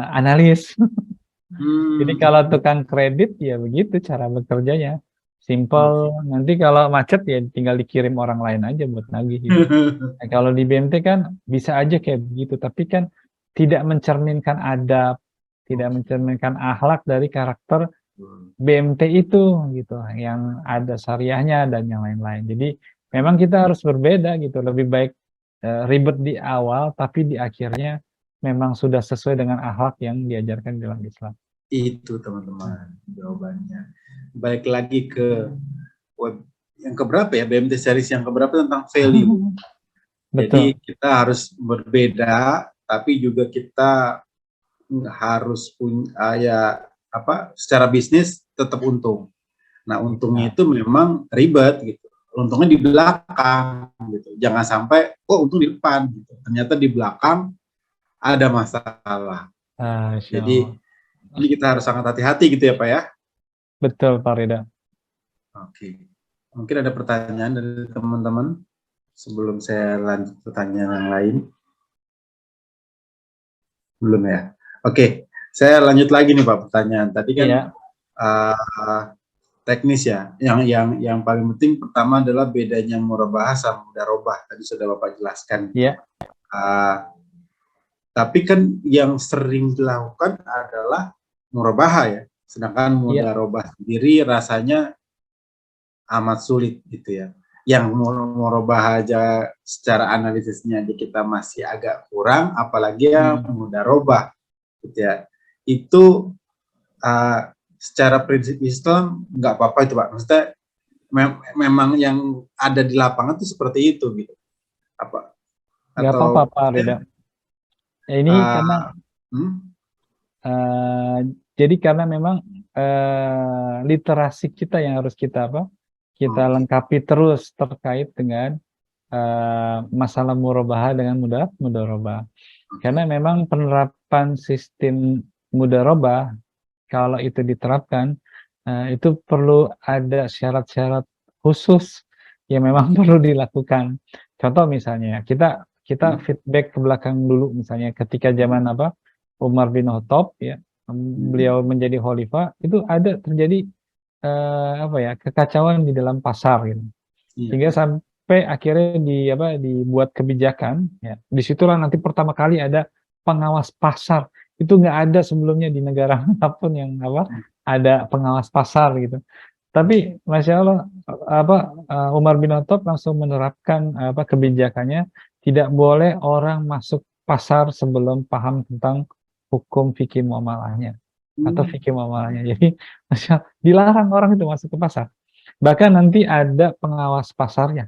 analis. Jadi kalau tukang kredit ya begitu cara bekerjanya. Simple. Oke. Nanti kalau macet ya tinggal dikirim orang lain aja buat nagih gitu. Nah, kalau di BMT kan bisa aja kayak begitu, tapi kan tidak mencerminkan adab, tidak Oke. mencerminkan akhlak dari karakter BMT itu gitu, yang ada syariahnya dan yang lain-lain. Jadi memang kita harus berbeda gitu. Lebih baik ribet di awal, tapi di akhirnya memang sudah sesuai dengan akhlak yang diajarkan dalam Islam. Itu teman-teman jawabannya. Baik lagi ke web yang keberapa ya, BMT series yang keberapa tentang value. Jadi Betul. kita harus berbeda, tapi juga kita harus punya ya apa, secara bisnis tetap untung. Nah untungnya itu memang ribet gitu. Untungnya di belakang gitu. Jangan sampai untung di depan gitu. Ternyata di belakang ada masalah. Insya Jadi Allah. ini kita harus sangat hati-hati gitu ya Pak ya. Betul Pak Rida. Oke. Mungkin ada pertanyaan dari teman-teman sebelum saya lanjut pertanyaan yang lain. Belum ya? Oke, saya lanjut lagi nih Pak pertanyaan. Tadi kan teknis ya. Yang paling penting pertama adalah bedanya murabahah sama mudarobah. Tadi sudah Bapak jelaskan. Iya. Tapi kan yang sering dilakukan adalah murabahah ya. Sedangkan mudarobah sendiri rasanya amat sulit gitu ya. Yang murabahah aja secara analisisnya kita masih agak kurang, apalagi yang mudarobah gitu ya. Itu secara prinsip Islam nggak apa-apa itu Pak. Maksudnya memang yang ada di lapangan itu seperti itu gitu. Apa? Nggak apa-apa Pak Rida. Ya, ini karena jadi karena memang literasi kita yang harus kita kita lengkapi terus terkait dengan masalah murabahah dengan mudarobah. Karena memang penerapan sistem mudarobah kalau itu diterapkan itu perlu ada syarat-syarat khusus yang memang perlu dilakukan. Contoh misalnya kita feedback ke belakang dulu, misalnya ketika zaman Umar bin Khattab ya, beliau menjadi khalifah, itu ada terjadi kekacauan di dalam pasar gitu. Sehingga sampai akhirnya dibuat kebijakan ya. Disitulah nanti pertama kali ada pengawas pasar. Itu nggak ada sebelumnya di negara manapun yang ada pengawas pasar gitu. Tapi Masya Allah Umar bin Khattab langsung menerapkan kebijakannya, tidak boleh orang masuk pasar sebelum paham tentang hukum fikih muamalahnya atau fikih muamalahnya. Jadi Masya Allah, dilarang orang itu masuk ke pasar. Bahkan nanti ada pengawas pasarnya.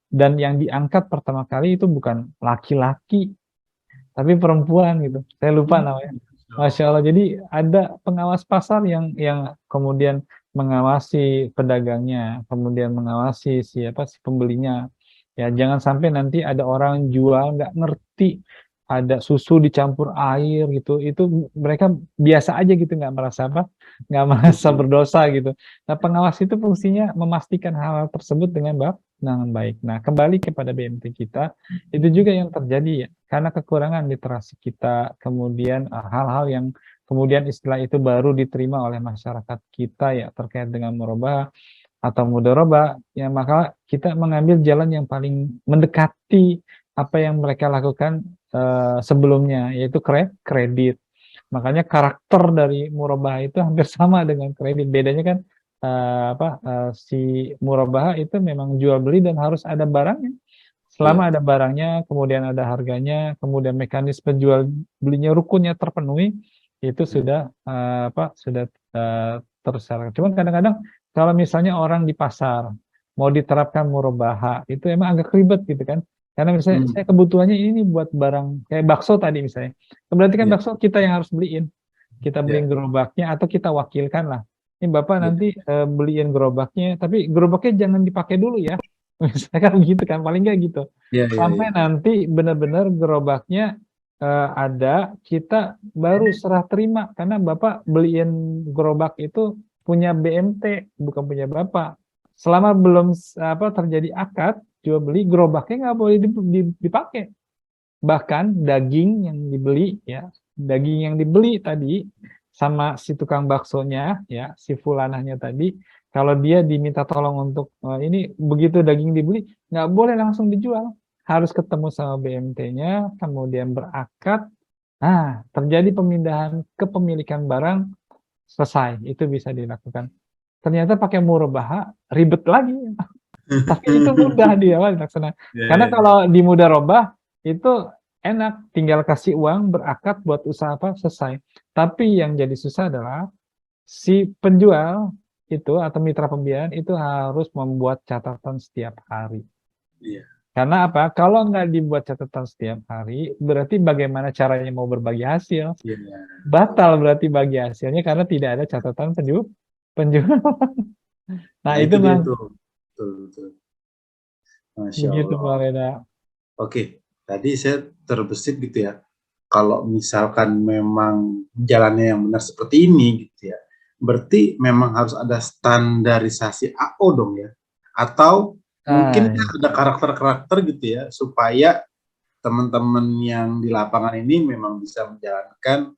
Dan yang diangkat pertama kali itu bukan laki-laki, tapi perempuan gitu. Saya lupa namanya. Masya Allah. Jadi ada pengawas pasar yang kemudian mengawasi pedagangnya, kemudian mengawasi si pembelinya. Ya jangan sampai nanti ada orang jual nggak ngerti, ada susu dicampur air gitu, itu mereka biasa aja gitu, nggak nggak merasa berdosa gitu. Nah pengawas itu fungsinya memastikan hal tersebut dengan baik. Nah kembali kepada BMT kita, itu juga yang terjadi ya, karena kekurangan literasi kita, kemudian hal-hal yang kemudian istilah itu baru diterima oleh masyarakat kita ya terkait dengan murabahah atau mudarabah, ya maka kita mengambil jalan yang paling mendekati apa yang mereka lakukan sebelumnya, yaitu kredit. Makanya karakter dari murabahah itu hampir sama dengan kredit. Bedanya kan si murabahah itu memang jual beli dan harus ada barangnya. Selama ada barangnya, kemudian ada harganya, kemudian mekanisme jual belinya rukunnya terpenuhi, itu sudah sudah tersyarat. Cuman kadang-kadang kalau misalnya orang di pasar mau diterapkan murabahah, itu emang agak ribet gitu kan. Karena misalnya saya kebutuhannya ini buat barang kayak bakso tadi misalnya. Berarti kan bakso kita yang harus beliin. Kita beliin gerobaknya atau kita wakilkan lah. Ini Bapak nanti beliin gerobaknya, tapi gerobaknya jangan dipakai dulu ya. Misalkan begitu kan, paling nggak gitu. Iya, iya, Sampai iya. nanti benar-benar gerobaknya ada, kita baru serah terima karena Bapak beliin gerobak itu punya BMT, bukan punya Bapak. Selama belum terjadi akad jual beli, gerobaknya nggak boleh dipakai. Bahkan daging yang dibeli ya, daging yang dibeli tadi sama si tukang baksonya ya, si fulanahnya tadi, kalau dia diminta tolong untuk ini begitu daging dibeli nggak boleh langsung dijual, harus ketemu sama BMT-nya, kemudian berakad. Nah, terjadi pemindahan kepemilikan barang, selesai, itu bisa dilakukan. Ternyata pakai murobaha ribet lagi. Tapi itu mudah dia dilaksanakan. Iya, Karena iya, iya. kalau di mudharabah itu enak, tinggal kasih uang, berakad buat usaha apa, selesai. Tapi yang jadi susah adalah si penjual itu atau mitra pembiayaan itu harus membuat catatan setiap hari. Iya. Karena apa? Kalau nggak dibuat catatan setiap hari, berarti bagaimana caranya mau berbagi hasil? Iya, iya. Batal berarti bagi hasilnya karena tidak ada catatan penjual. Nah Nah, itu itu dia Mas, tuh. Betul, betul. Masya begitu Allah. Pak Reda. Oke, tadi saya terbesit gitu ya. Kalau misalkan memang jalannya yang benar seperti ini gitu ya, berarti memang harus ada standarisasi AO dong ya. Atau mungkin Nah, ada karakter-karakter gitu ya, supaya teman-teman yang di lapangan ini memang bisa menjalankan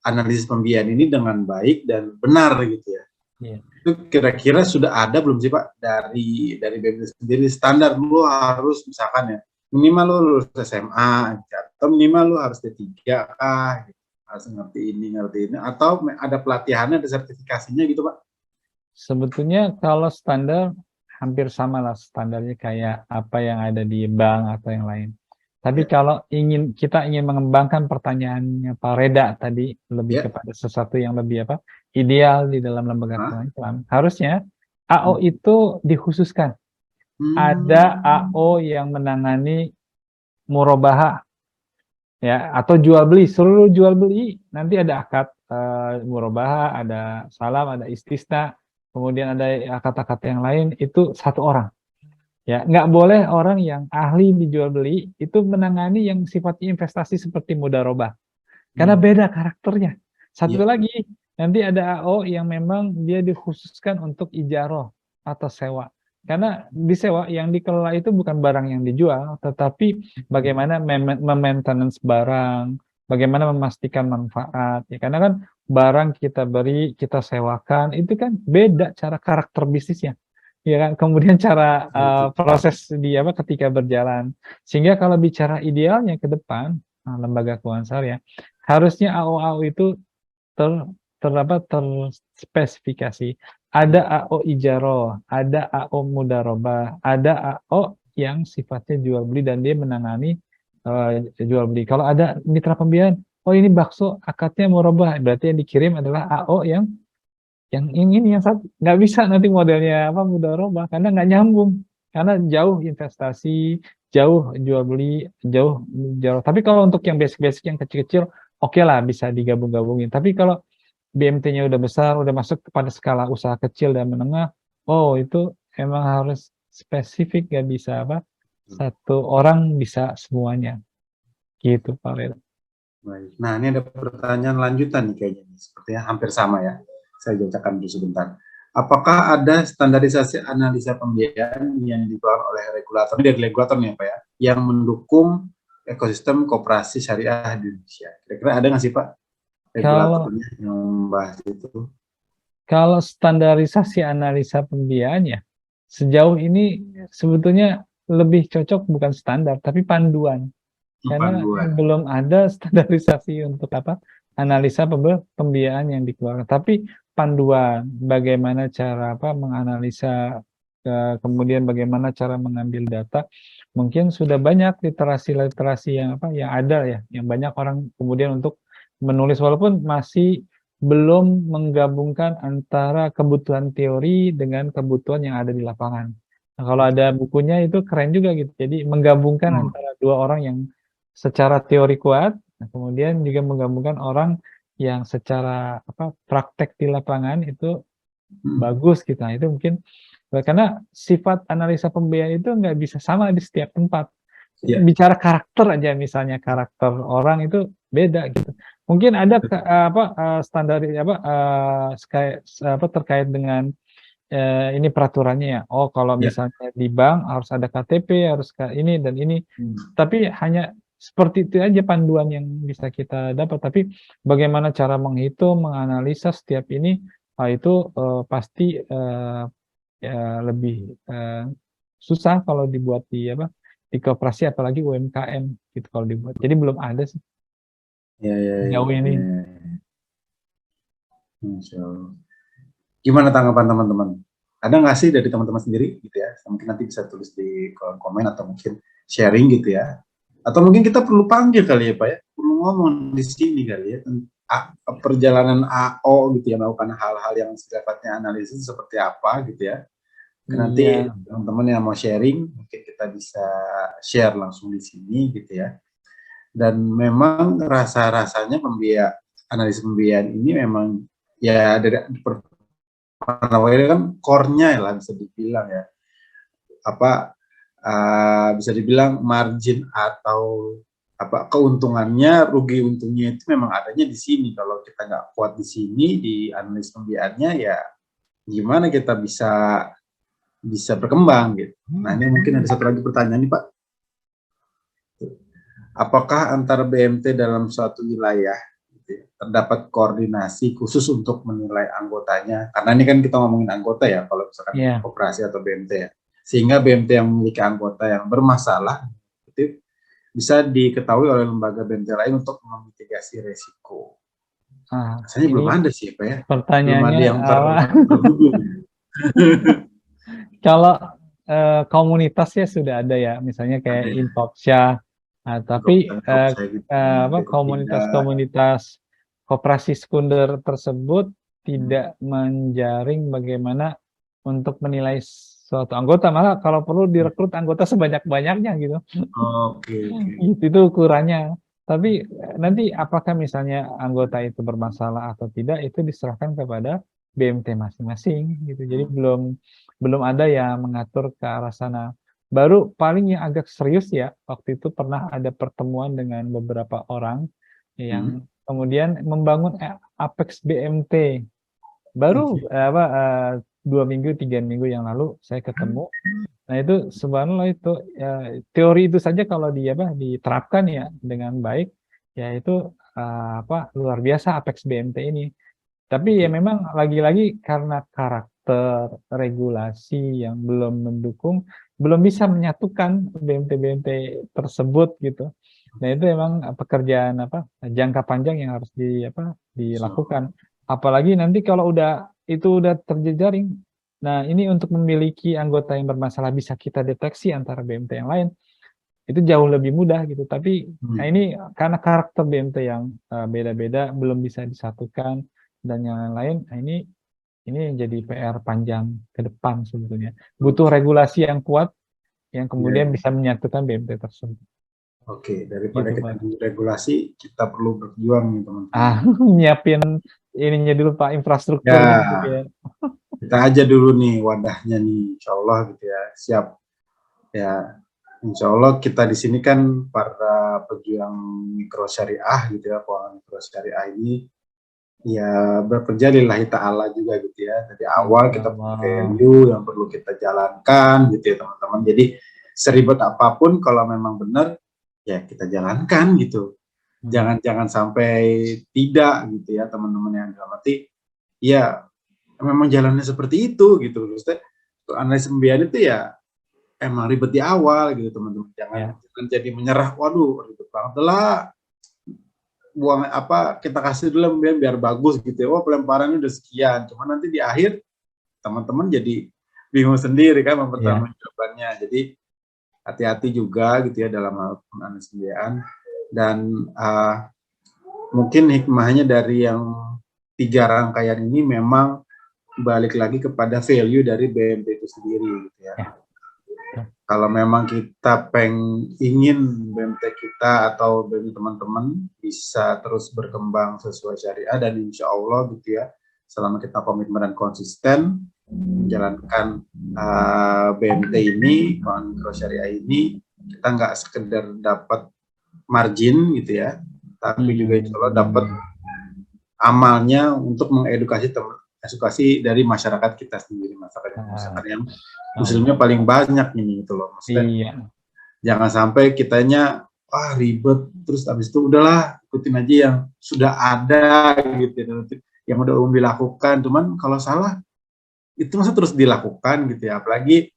analisis pembiayaan ini dengan baik dan benar gitu ya. iya. Itu kira-kira sudah ada belum sih Pak dari BEM sendiri standar lu harus misalkan ya minimal lu lulus SMA atau minimal lu harus D3 kah gitu. Harus ngerti ini atau ada pelatihannya, ada sertifikasinya gitu Pak? Sebetulnya kalau standar hampir sama lah standarnya kayak apa yang ada di bank atau yang lain. Tapi Ya, kalau kita ingin mengembangkan pertanyaannya Pak Reda tadi lebih ya. kepada sesuatu yang lebih ideal di dalam lembaga Hah? keuangan Islam, harusnya AO itu dikhususkan. Ada Hmm. AO yang menangani murobaha ya atau jual beli, seluruh jual beli nanti ada akad murobaha, ada salam, ada istisna, kemudian ada kata-kata yang lain, itu satu orang ya, nggak boleh orang yang ahli di jual beli itu menangani yang sifatnya investasi seperti mudharabah karena Hmm. beda karakternya. Satu Iya. lagi, nanti ada AO yang memang dia dikhususkan untuk ijaroh atau sewa. Karena disewa yang dikelola itu bukan barang yang dijual, tetapi bagaimana maintenance barang, bagaimana memastikan manfaat. Ya, karena kan barang kita beri, kita sewakan, itu kan beda cara karakter bisnisnya. Ya kan, kemudian cara proses di ketika berjalan. Sehingga kalau bicara idealnya ke depan, lembaga keuangan syariah harusnya AO-AO itu ter terspesifikasi. Ada AO Ijaro, ada AO Mudharabah, ada AO yang sifatnya jual beli dan dia menangani jual beli. Kalau ada mitra pembiayaan, oh ini bakso akadnya murabah, berarti yang dikirim adalah AO yang ini yang satu nggak bisa nanti modelnya mudharabah karena nggak nyambung karena jauh investasi, jauh jual beli, jauh jauh. Tapi kalau untuk yang basic-basic yang kecil-kecil, oke lah bisa digabung-gabungin. Tapi kalau BMT-nya udah besar, udah masuk kepada skala usaha kecil dan menengah, oh itu emang harus spesifik, nggak bisa satu orang bisa semuanya, gitu Pak Lel. Baik. Nah, ini ada pertanyaan lanjutan nih kayaknya. Sepertinya hampir sama ya. Saya bacakan dulu sebentar. Apakah ada standarisasi analisa pembiayaan yang dikeluarkan oleh regulator, dari regulator nih Pak ya, yang mendukung ekosistem koperasi syariah di Indonesia? Kira-kira ada nggak sih Pak Kalau regulatornya yang membahas itu? kalau standarisasi analisa pembiayaannya, sejauh ini sebetulnya lebih cocok bukan standar, tapi panduan. Karena Panduan. belum ada standarisasi untuk analisa pembiayaan yang dikeluarkan. Tapi panduan, bagaimana cara menganalisa, kemudian bagaimana cara mengambil data, mungkin sudah banyak literasi-literasi yang ada ya, yang banyak orang kemudian untuk menulis walaupun masih belum menggabungkan antara kebutuhan teori dengan kebutuhan yang ada di lapangan. Nah, kalau ada bukunya itu keren juga gitu. Jadi menggabungkan Hmm. antara dua orang yang secara teori kuat, nah kemudian juga menggabungkan orang yang secara praktek di lapangan itu Hmm. bagus gitu. Nah, itu mungkin Karena sifat analisa pembiayaan itu nggak bisa sama di setiap tempat. Ya, Bicara karakter aja, misalnya karakter orang itu beda gitu. Mungkin ada standar terkait dengan ini peraturannya ya. Oh, kalau ya. misalnya di bank harus ada KTP, harus ini dan ini. Tapi hanya seperti itu aja panduan yang bisa kita dapat. Tapi bagaimana cara menghitung, menganalisa setiap ini, itu pasti ya lebih susah kalau dibuat di koperasi, apalagi UMKM gitu kalau dibuat. Jadi belum ada sih Ya, ya, ya, sejauh ini. ya. Insya Allah. Gimana tanggapan teman-teman? Ada nggak sih dari teman-teman sendiri gitu ya? Mungkin nanti bisa tulis di kolom komen atau mungkin sharing gitu ya. Atau mungkin kita perlu panggil kali ya Pak ya, perlu ngomong di sini kali ya, perjalanan AO gitu ya, melakukan hal-hal yang sifatnya analisis seperti apa gitu ya. Nanti Iya. teman-teman yang mau sharing, mungkin kita bisa share langsung di sini gitu ya. Dan memang rasa-rasanya analisis pembiayaan ini memang ya dari awalnya kan core-nya lah bisa dibilang ya, bisa dibilang margin atau keuntungannya, rugi untungnya itu memang adanya di sini. Kalau kita nggak kuat di sini di analisis pembiayaannya, ya gimana kita bisa berkembang gitu. Nah, ini mungkin ada satu lagi pertanyaan nih Pak. Apakah antara BMT dalam suatu wilayah terdapat koordinasi khusus untuk menilai anggotanya? Karena ini kan kita ngomongin anggota ya, kalau misalkan Iya. koperasi atau BMT ya. Sehingga BMT yang memiliki anggota yang bermasalah itu bisa diketahui oleh lembaga BMT lain untuk memitigasi resiko. Rasanya belum Ini ada sih Pak ya. Belum ada pertanyaannya yang terhubung. kalau komunitasnya sudah ada ya, misalnya kayak Ada ya. Infopsya, tapi Gitu. komunitas koperasi sekunder tersebut tidak menjaring bagaimana untuk menilai suatu anggota, malah kalau perlu direkrut anggota sebanyak-banyaknya gitu. Oke. Itu ukurannya. Tapi nanti apakah misalnya anggota itu bermasalah atau tidak, itu diserahkan kepada BMT masing-masing gitu. Jadi belum ada yang mengatur ke arah sana. Baru paling yang agak serius ya, waktu itu pernah ada pertemuan dengan beberapa orang yang kemudian membangun Apex BMT. Baru 2 minggu, 3 minggu yang lalu saya ketemu. Nah itu subhanallah, itu teori itu saja kalau diterapkan ya dengan baik, ya itu luar biasa Apex BMT ini. Tapi ya memang lagi-lagi karena karakter regulasi yang belum mendukung, belum bisa menyatukan BMT-BMT tersebut gitu. Nah itu memang pekerjaan jangka panjang yang harus dilakukan. Apalagi nanti kalau itu udah terjejaring. Nah ini untuk memiliki anggota yang bermasalah bisa kita deteksi antara BMT yang lain, itu jauh lebih mudah gitu. Tapi nah ini karena karakter BMT yang beda-beda, belum bisa disatukan dan yang lain. Nah ini jadi PR panjang ke depan sebetulnya. Butuh regulasi yang kuat yang kemudian bisa menyatukan BMT tersebut. Oke, daripada Gitu, kita Pak. di regulasi, kita perlu berjuang nih teman-teman. Nyiapin ininya dulu Pak, infrastrukturnya Ya, gitu ya. kita aja dulu nih wadahnya nih, insya Allah gitu ya, siap. Ya, insya Allah kita di sini kan para pejuang mikro syariah gitu ya, keuangan mikro syariah ini ya bekerja lillahi ta'ala juga gitu ya. Dari awal kita punya value yang perlu kita jalankan gitu ya teman-teman. Jadi seribet apapun kalau memang benar ya kita jalankan gitu. Jangan sampai tidak gitu ya teman-teman yang amati. Ya memang jalannya seperti itu gitu. Maksudnya analisis pembiayaan itu ya emang ribet di awal gitu teman-teman. Jangan jadi menyerah. Waduh ribet banget lah. Buang kita kasih dulu biar bagus gitu ya. Oh pelemparannya udah sekian. Cuma nanti di akhir teman-teman jadi bingung sendiri kan mempertanggungjawabkannya. Jadi hati-hati juga gitu ya dalam hal analisis pembiayaan. Dan mungkin hikmahnya dari yang 3 rangkaian ini memang balik lagi kepada value dari BMT itu sendiri gitu ya. Kalau memang kita ingin BMT kita atau BMT teman-teman bisa terus berkembang sesuai syariah dan insya Allah gitu ya, selama kita komitmen dan konsisten, menjalankan BMT ini, keuangan mikro syariah ini, kita nggak sekedar dapat margin gitu ya, tapi juga insya Allah dapat amalnya untuk mengedukasi edukasi dari masyarakat kita sendiri, masyarakat yang muslimnya paling banyak ini gitu loh. Maksudnya Iya. jangan sampai kitanya ribet terus habis itu udahlah ikutin aja yang sudah ada gitu, yang udah umum dilakukan. Cuman kalau salah itu masa terus dilakukan gitu ya, apalagi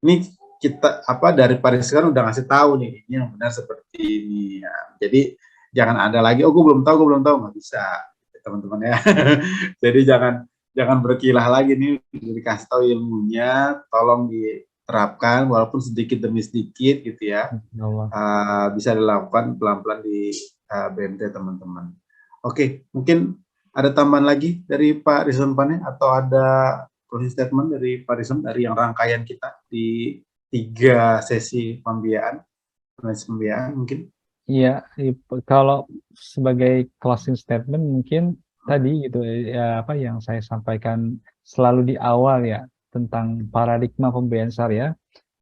ini kita dari Paris kan udah ngasih tahu nih ini yang benar seperti ini ya. Jadi jangan ada lagi gue belum tahu nggak bisa teman-teman ya. Jadi jangan berkilah lagi nih, dikasih tahu ilmunya, tolong diterapkan walaupun sedikit demi sedikit gitu ya. Bisa dilakukan pelan-pelan di BMT teman-teman. Oke, mungkin ada tambahan lagi dari Pak Rizwan Pane atau ada closing statement dari Pak Rizwan dari yang rangkaian kita di 3 sesi pembiayaan mungkin? Iya, kalau sebagai closing statement mungkin tadi gitu ya, apa yang saya sampaikan selalu di awal ya tentang paradigma pembiayaan syariah,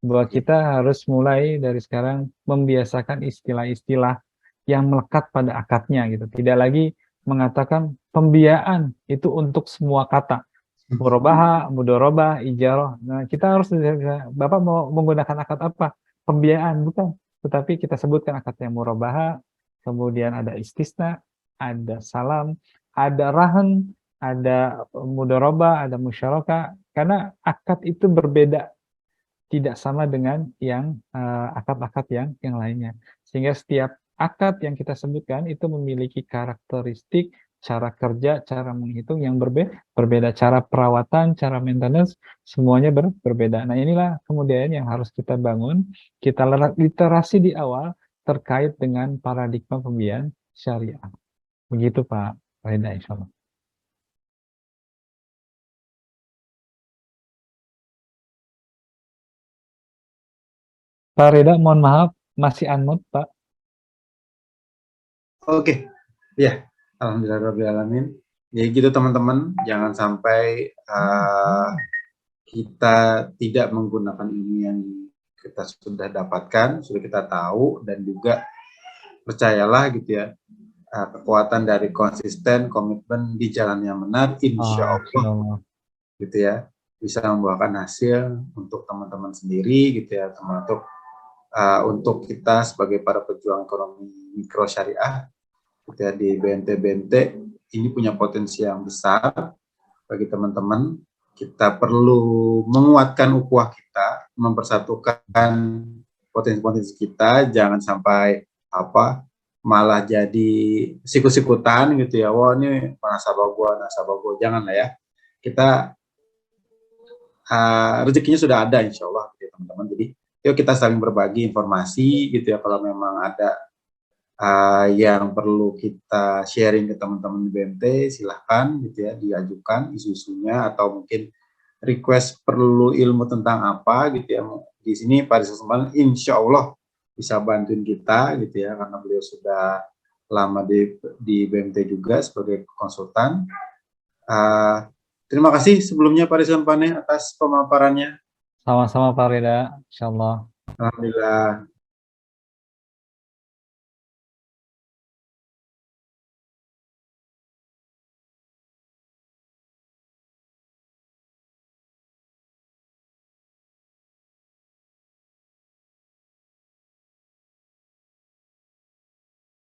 bahwa kita harus mulai dari sekarang membiasakan istilah-istilah yang melekat pada akadnya gitu. Tidak lagi mengatakan pembiayaan itu untuk semua kata. Murabaha, mudorobah, ijarah. Nah, kita harus, Bapak mau menggunakan akad apa? Pembiayaan, bukan. Tetapi kita sebutkan akadnya murabaha, kemudian ada istisna, ada salam, ada rahan, ada mudorobah, ada musyarakah. Karena akad itu berbeda, tidak sama dengan yang akad-akad yang lainnya. Sehingga setiap akad yang kita sebutkan itu memiliki karakteristik cara kerja, cara menghitung yang berbeda, cara perawatan, cara maintenance, semuanya berbeda. Nah, inilah kemudian yang harus kita bangun, kita literasi di awal terkait dengan paradigma pembiayaan syariah. Begitu Pak Reda, insya Allah. Pak Reda, mohon maaf, masih unmute, Pak. Oke, ya, alhamdulillahirobbilalamin. Ya gitu teman-teman, jangan sampai kita tidak menggunakan ilmu yang kita sudah dapatkan, sudah kita tahu, dan juga percayalah gitu ya, kekuatan dari konsisten, komitmen di jalan yang benar, insya Allah gitu ya, bisa membuahkan hasil untuk teman-teman sendiri gitu ya, termasuk untuk kita sebagai para pejuang ekonomi mikro syariah gitu ya, di BNT ini punya potensi yang besar bagi teman-teman. Kita perlu menguatkan ukhuwah kita, mempersatukan potensi-potensi kita, jangan sampai malah jadi sikut-sikutan gitu ya. Wah ini nasabah gua, jangan lah ya. Kita rezekinya sudah ada insya Allah gitu, teman-teman. Jadi yuk kita saling berbagi informasi gitu ya, kalau memang ada yang perlu kita sharing ke teman-teman di BMT, silahkan gitu ya, diajukan isu-isunya atau mungkin request perlu ilmu tentang apa gitu ya. Di sini Pak Rizwan insya Allah bisa bantuin kita gitu ya, karena beliau sudah lama di BMT juga sebagai konsultan. Terima kasih sebelumnya Pak Rizwan Pane atas pemaparannya. Sama-sama Pak Reda, insya Allah. Alhamdulillah.